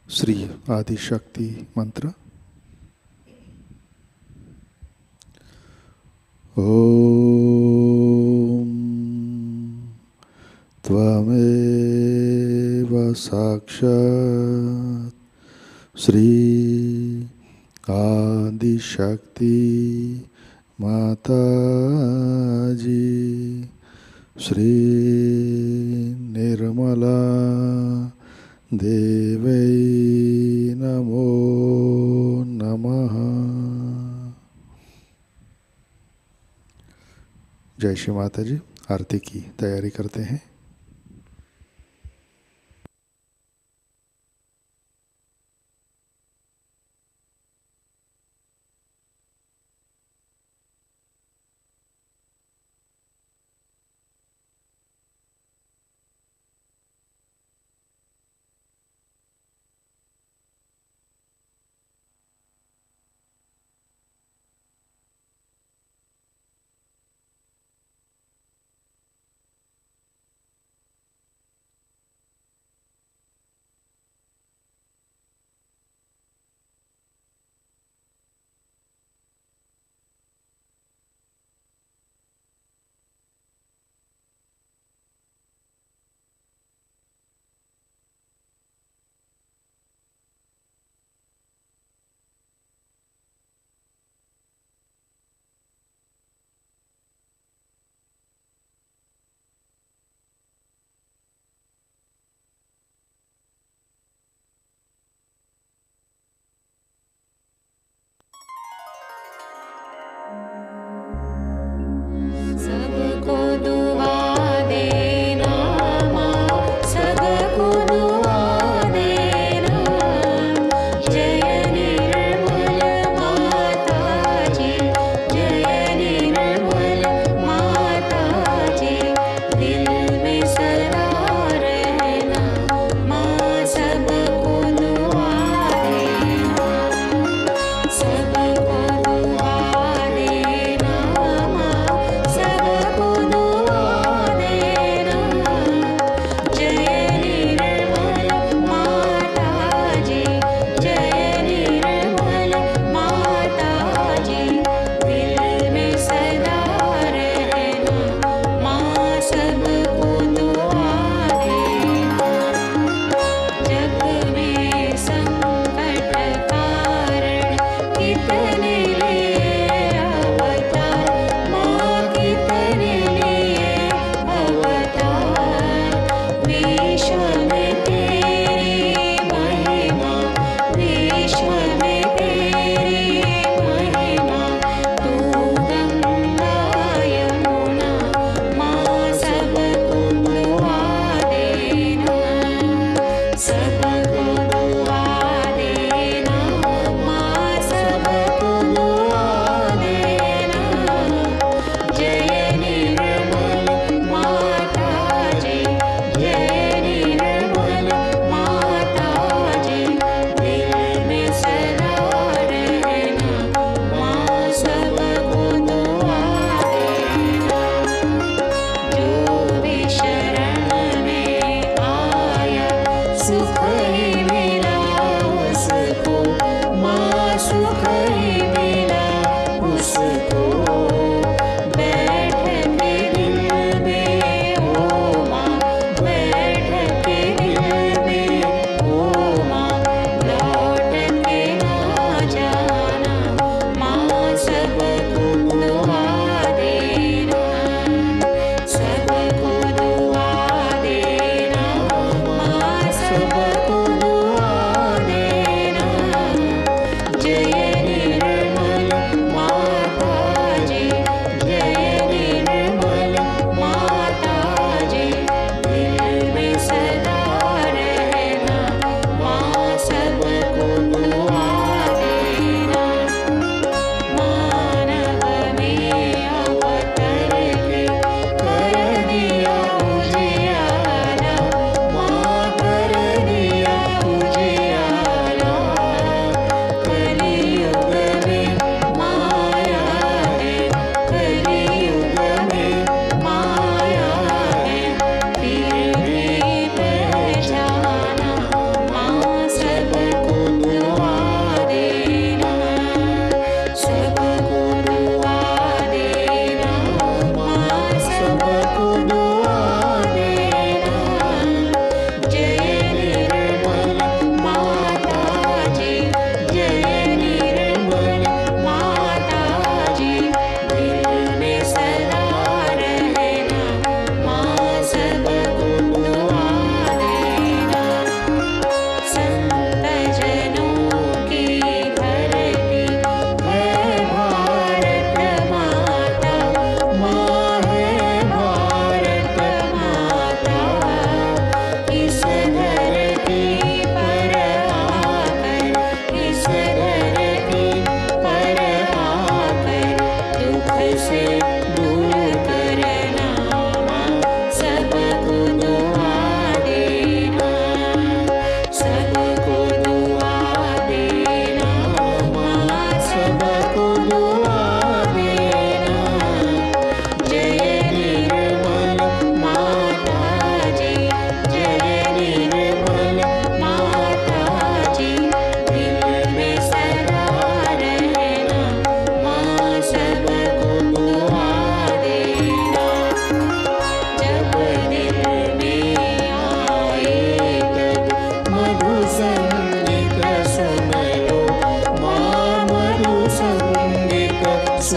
A: श्री आदि शक्ति मंत्र। ओम त्वमेव साक्षात् श्री आदि शक्ति माताजी श्री निर्मला देवै नमो नमः। जय श्री माता जी। आरती की तैयारी करते हैं।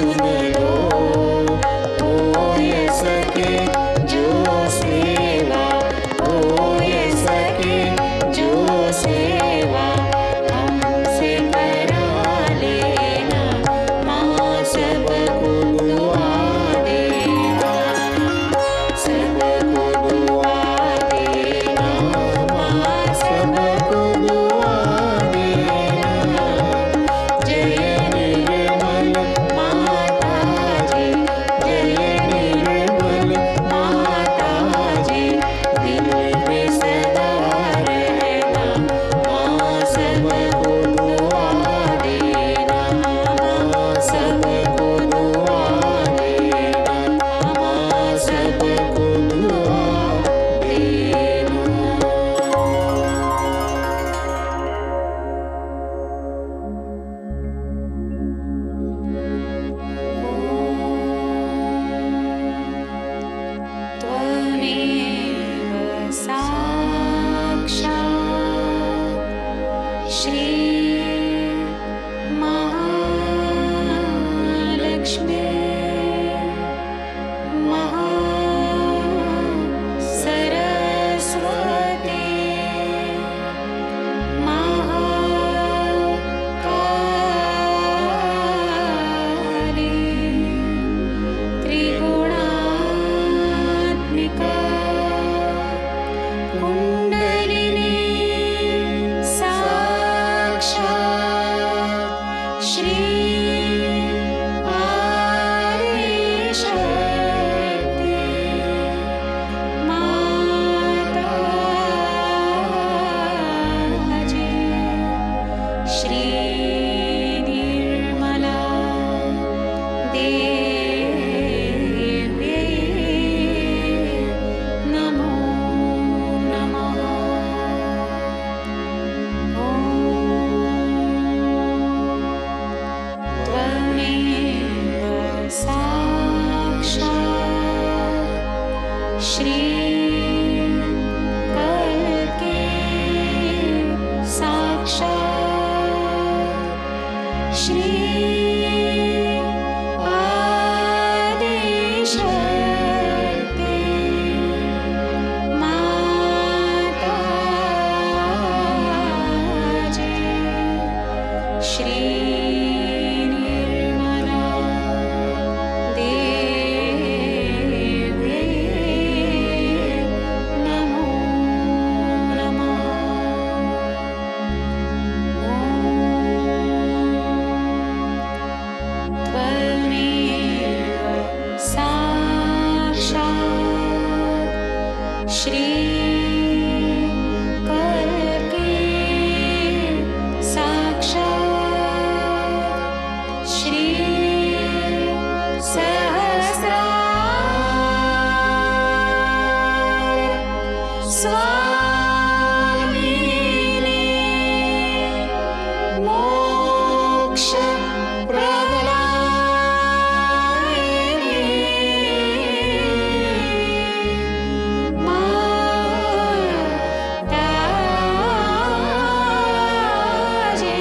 E: सुन लो, हो ये सके जो सेवा, हो ये सके जो सेवा हमसे करा लेना, माँ सबको दुआ देना, सबको दुआ देना, माँ सबको दुआ देना। जय निर्मल माताजी, जय निर्मल माताजी, दिल में सदा रहना, माँ सबको दुआ देना, माँ सबको दुआ देना, माँ सबको दुआ देना। त्वमेव साक्षात् श्री महालक्ष्मी महासरस्वती महाकाली त्रिगुणात्मिका कुण्डलिनी साक्षात् श्री आदिशक्ति माताजी, श्री निर्मला देवी नमो नमः। त्वमेव साक्षात् श्री कल्की साक्षात् श्री आदिशक्ति माताजी, श्री निर्मला देवी नमो नमः। त्वमेव साक्षात् श्री कल्की साक्षात् श्री सहस्रार स्वामिनी मोक्ष प्रदायिनी माताजी,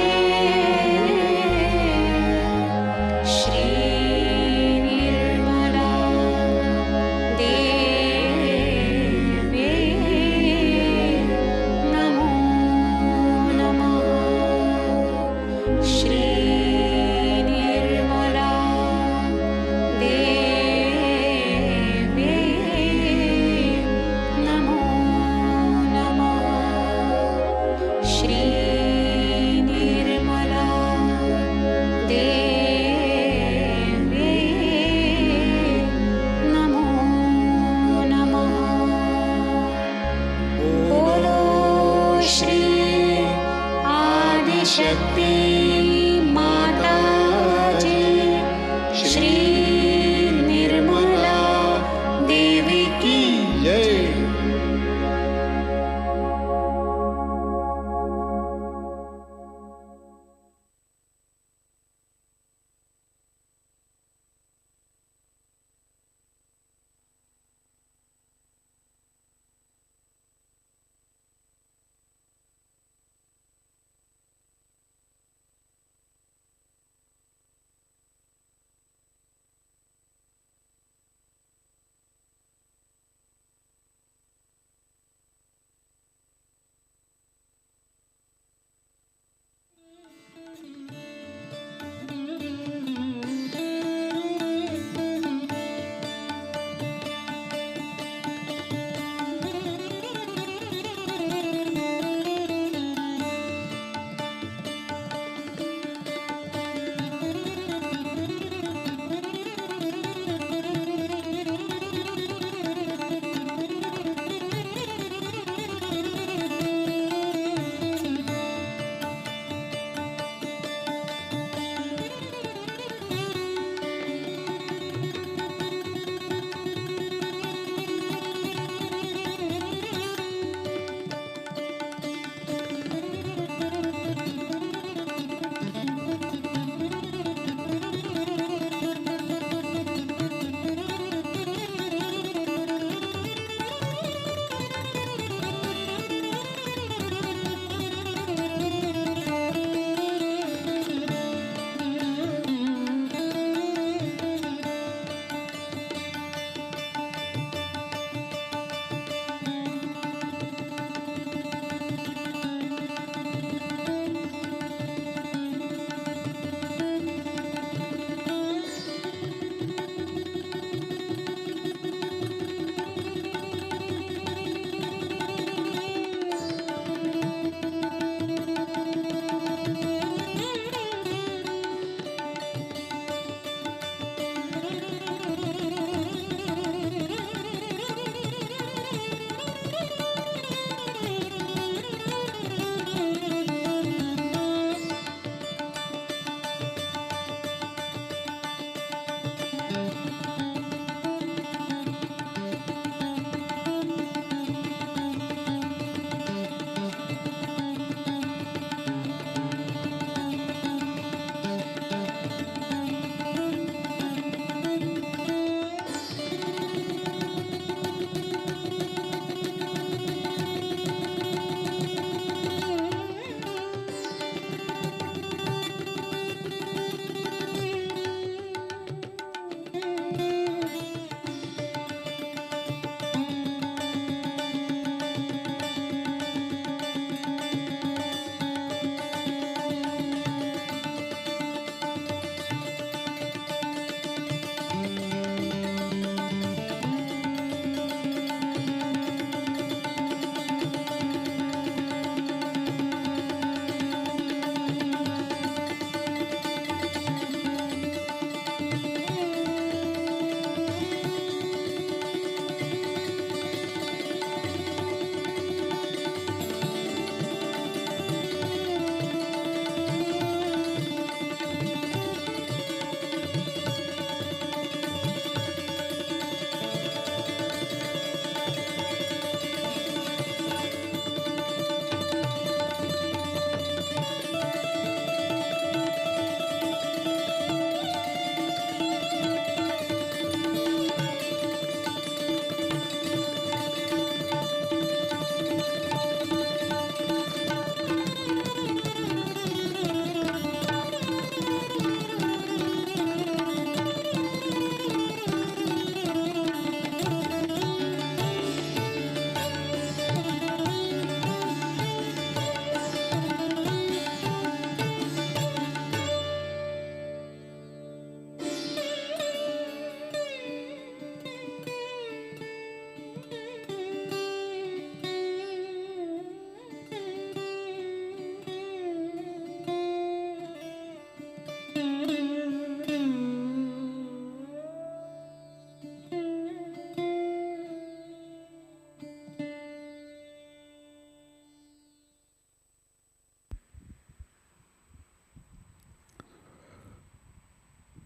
E: श्री निर्मला देवी नमो नमः। श्री निर्मला देवी नमो नमः। श्री निर्मला देवी नमो नमः। बोलो श्री आदिशक्ति माताजी, श्री निर्मला देवी की जय।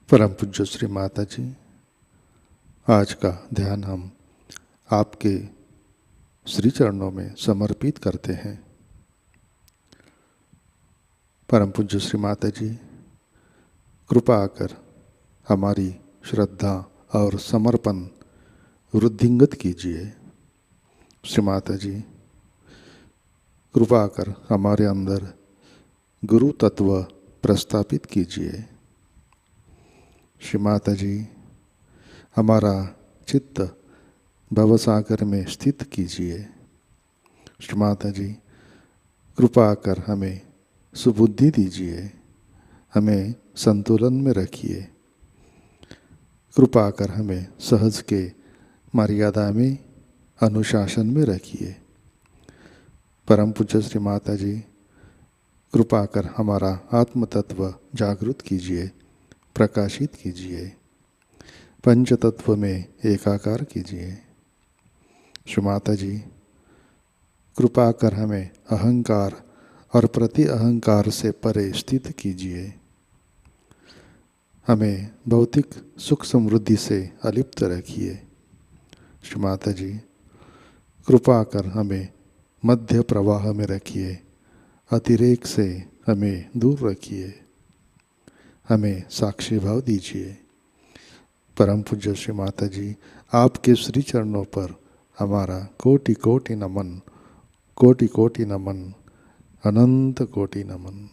A: परम पूज्य श्री माता जी, आज का ध्यान हम आपके श्री चरणों में समर्पित करते हैं। परम पूज्य श्री माता जी, कृपा कर हमारी श्रद्धा और समर्पण वृद्धिंगत कीजिए। श्री माता जी, कृपा कर हमारे अंदर गुरु तत्व प्रस्थापित कीजिए। श्री माता जी, हमारा चित्त भवसागर में स्थित कीजिए। श्री माता जी, कृपा कर हमें सुबुद्धि दीजिए, हमें संतुलन में रखिए। कृपा कर हमें सहज के मर्यादा में, अनुशासन में रखिए। परम पूज्य श्री माता जी, कृपा कर हमारा आत्म तत्व जागृत कीजिए, प्रकाशित कीजिए, पंच तत्व में एकाकार कीजिए। श्री माता जी, कृपा कर हमें अहंकार और प्रति अहंकार से परे स्थित कीजिए। हमें भौतिक सुख समृद्धि से अलिप्त रखिए। श्री माता जी, कृपा कर हमें मध्य प्रवाह में रखिए, अतिरेक से हमें दूर रखिए। हमें साक्षी भाव दीजिए। परम पूज्य श्री माता जी, आपके श्री चरणों पर हमारा कोटि कोटि नमन, कोटि कोटि नमन, अनंत कोटि नमन।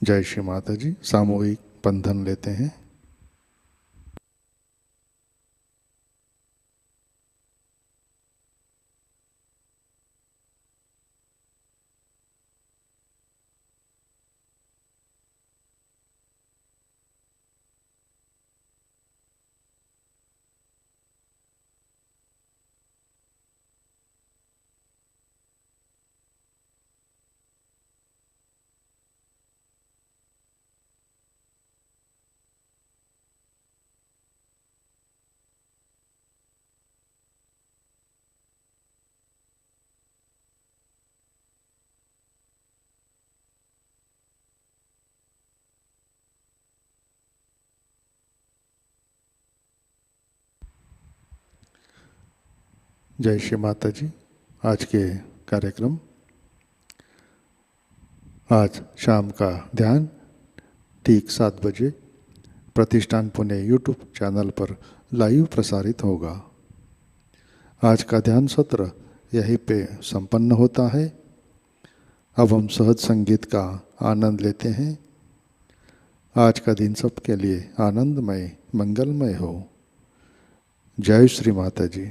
A: जय श्री माता जी। सामूहिक बंधन लेते हैं। जय श्री माता जी। आज के कार्यक्रम, आज शाम का ध्यान ठीक 7 बजे प्रतिष्ठान पुणे यूट्यूब चैनल पर लाइव प्रसारित होगा। आज का ध्यान सत्र यहीं पे संपन्न होता है। अब हम सहज संगीत का आनंद लेते हैं। आज का दिन सबके लिए आनंदमय, मंगलमय हो। जय श्री माता जी।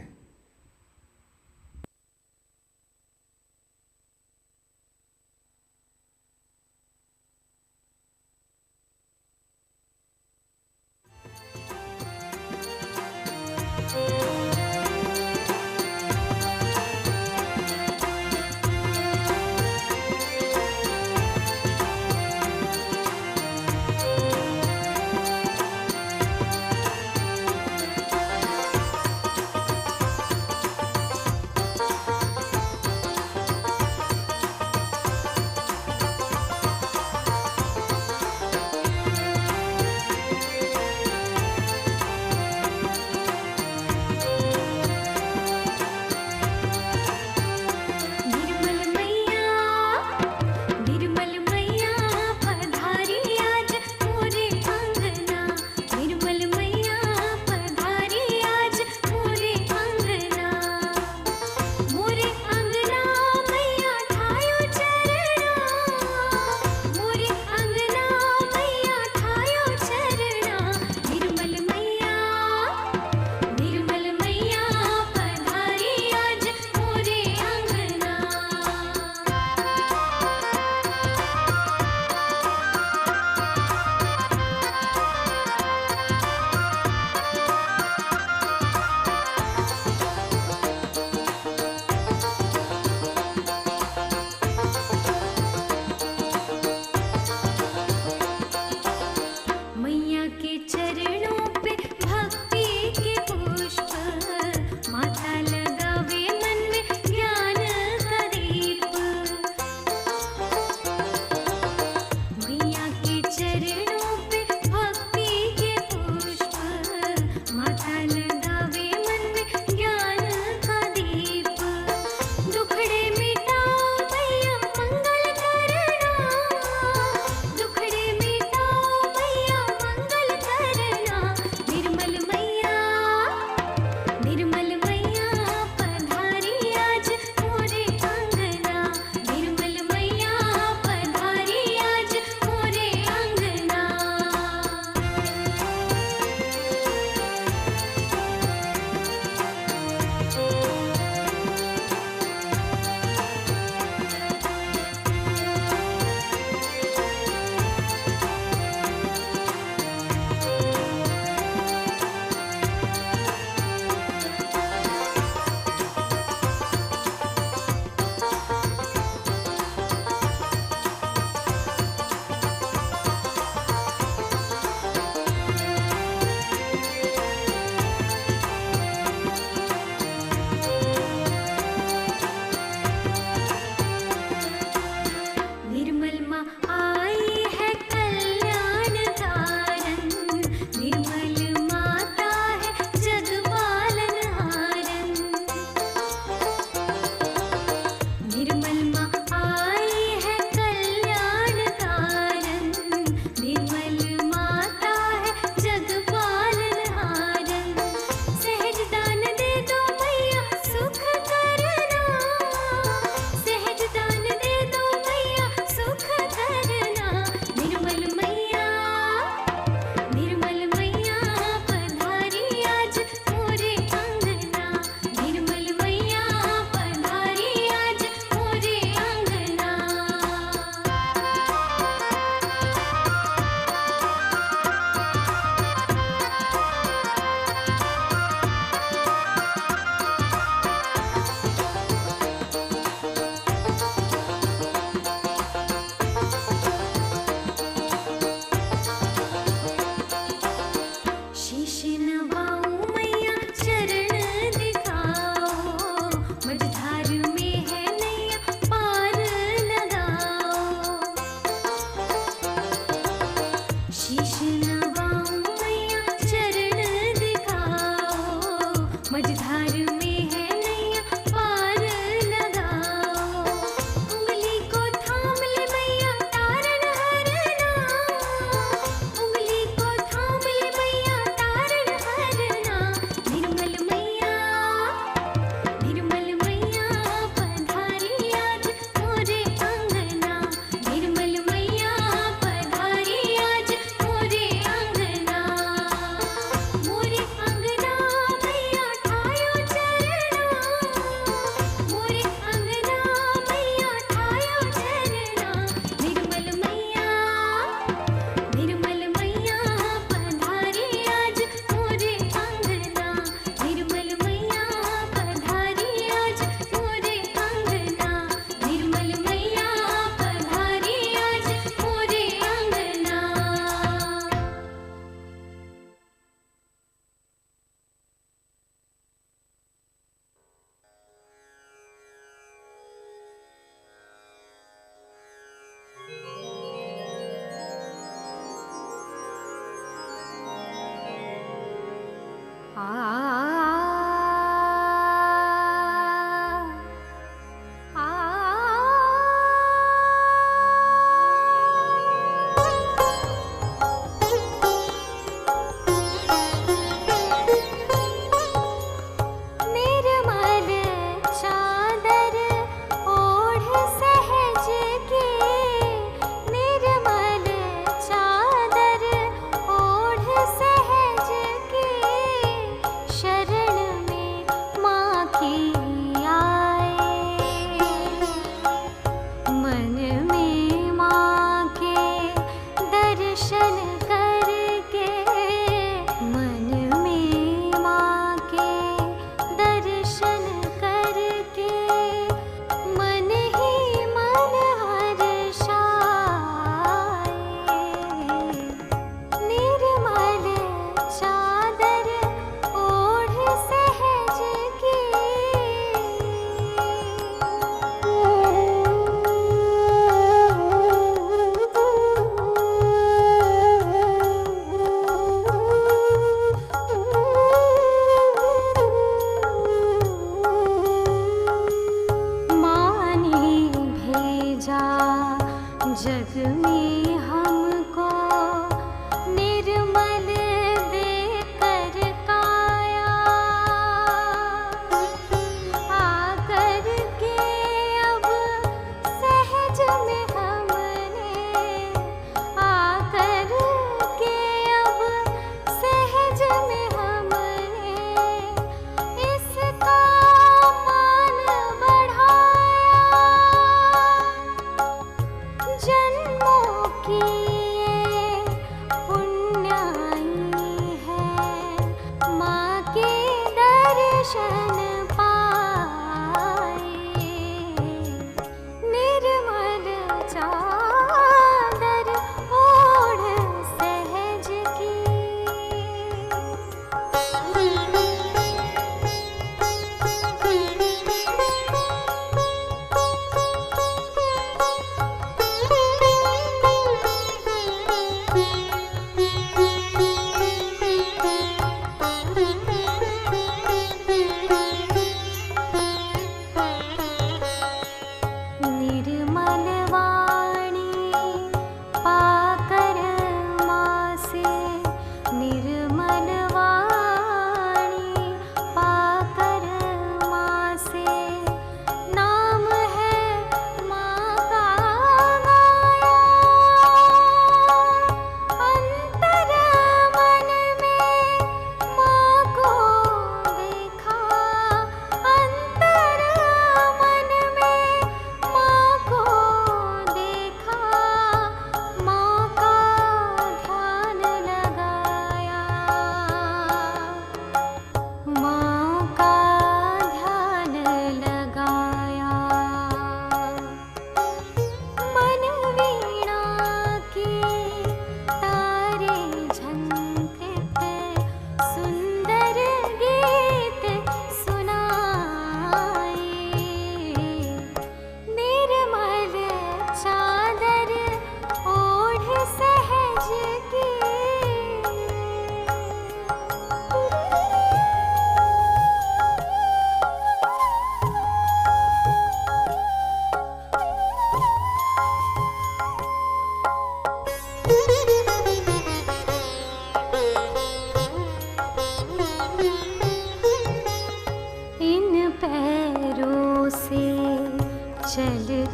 E: चादर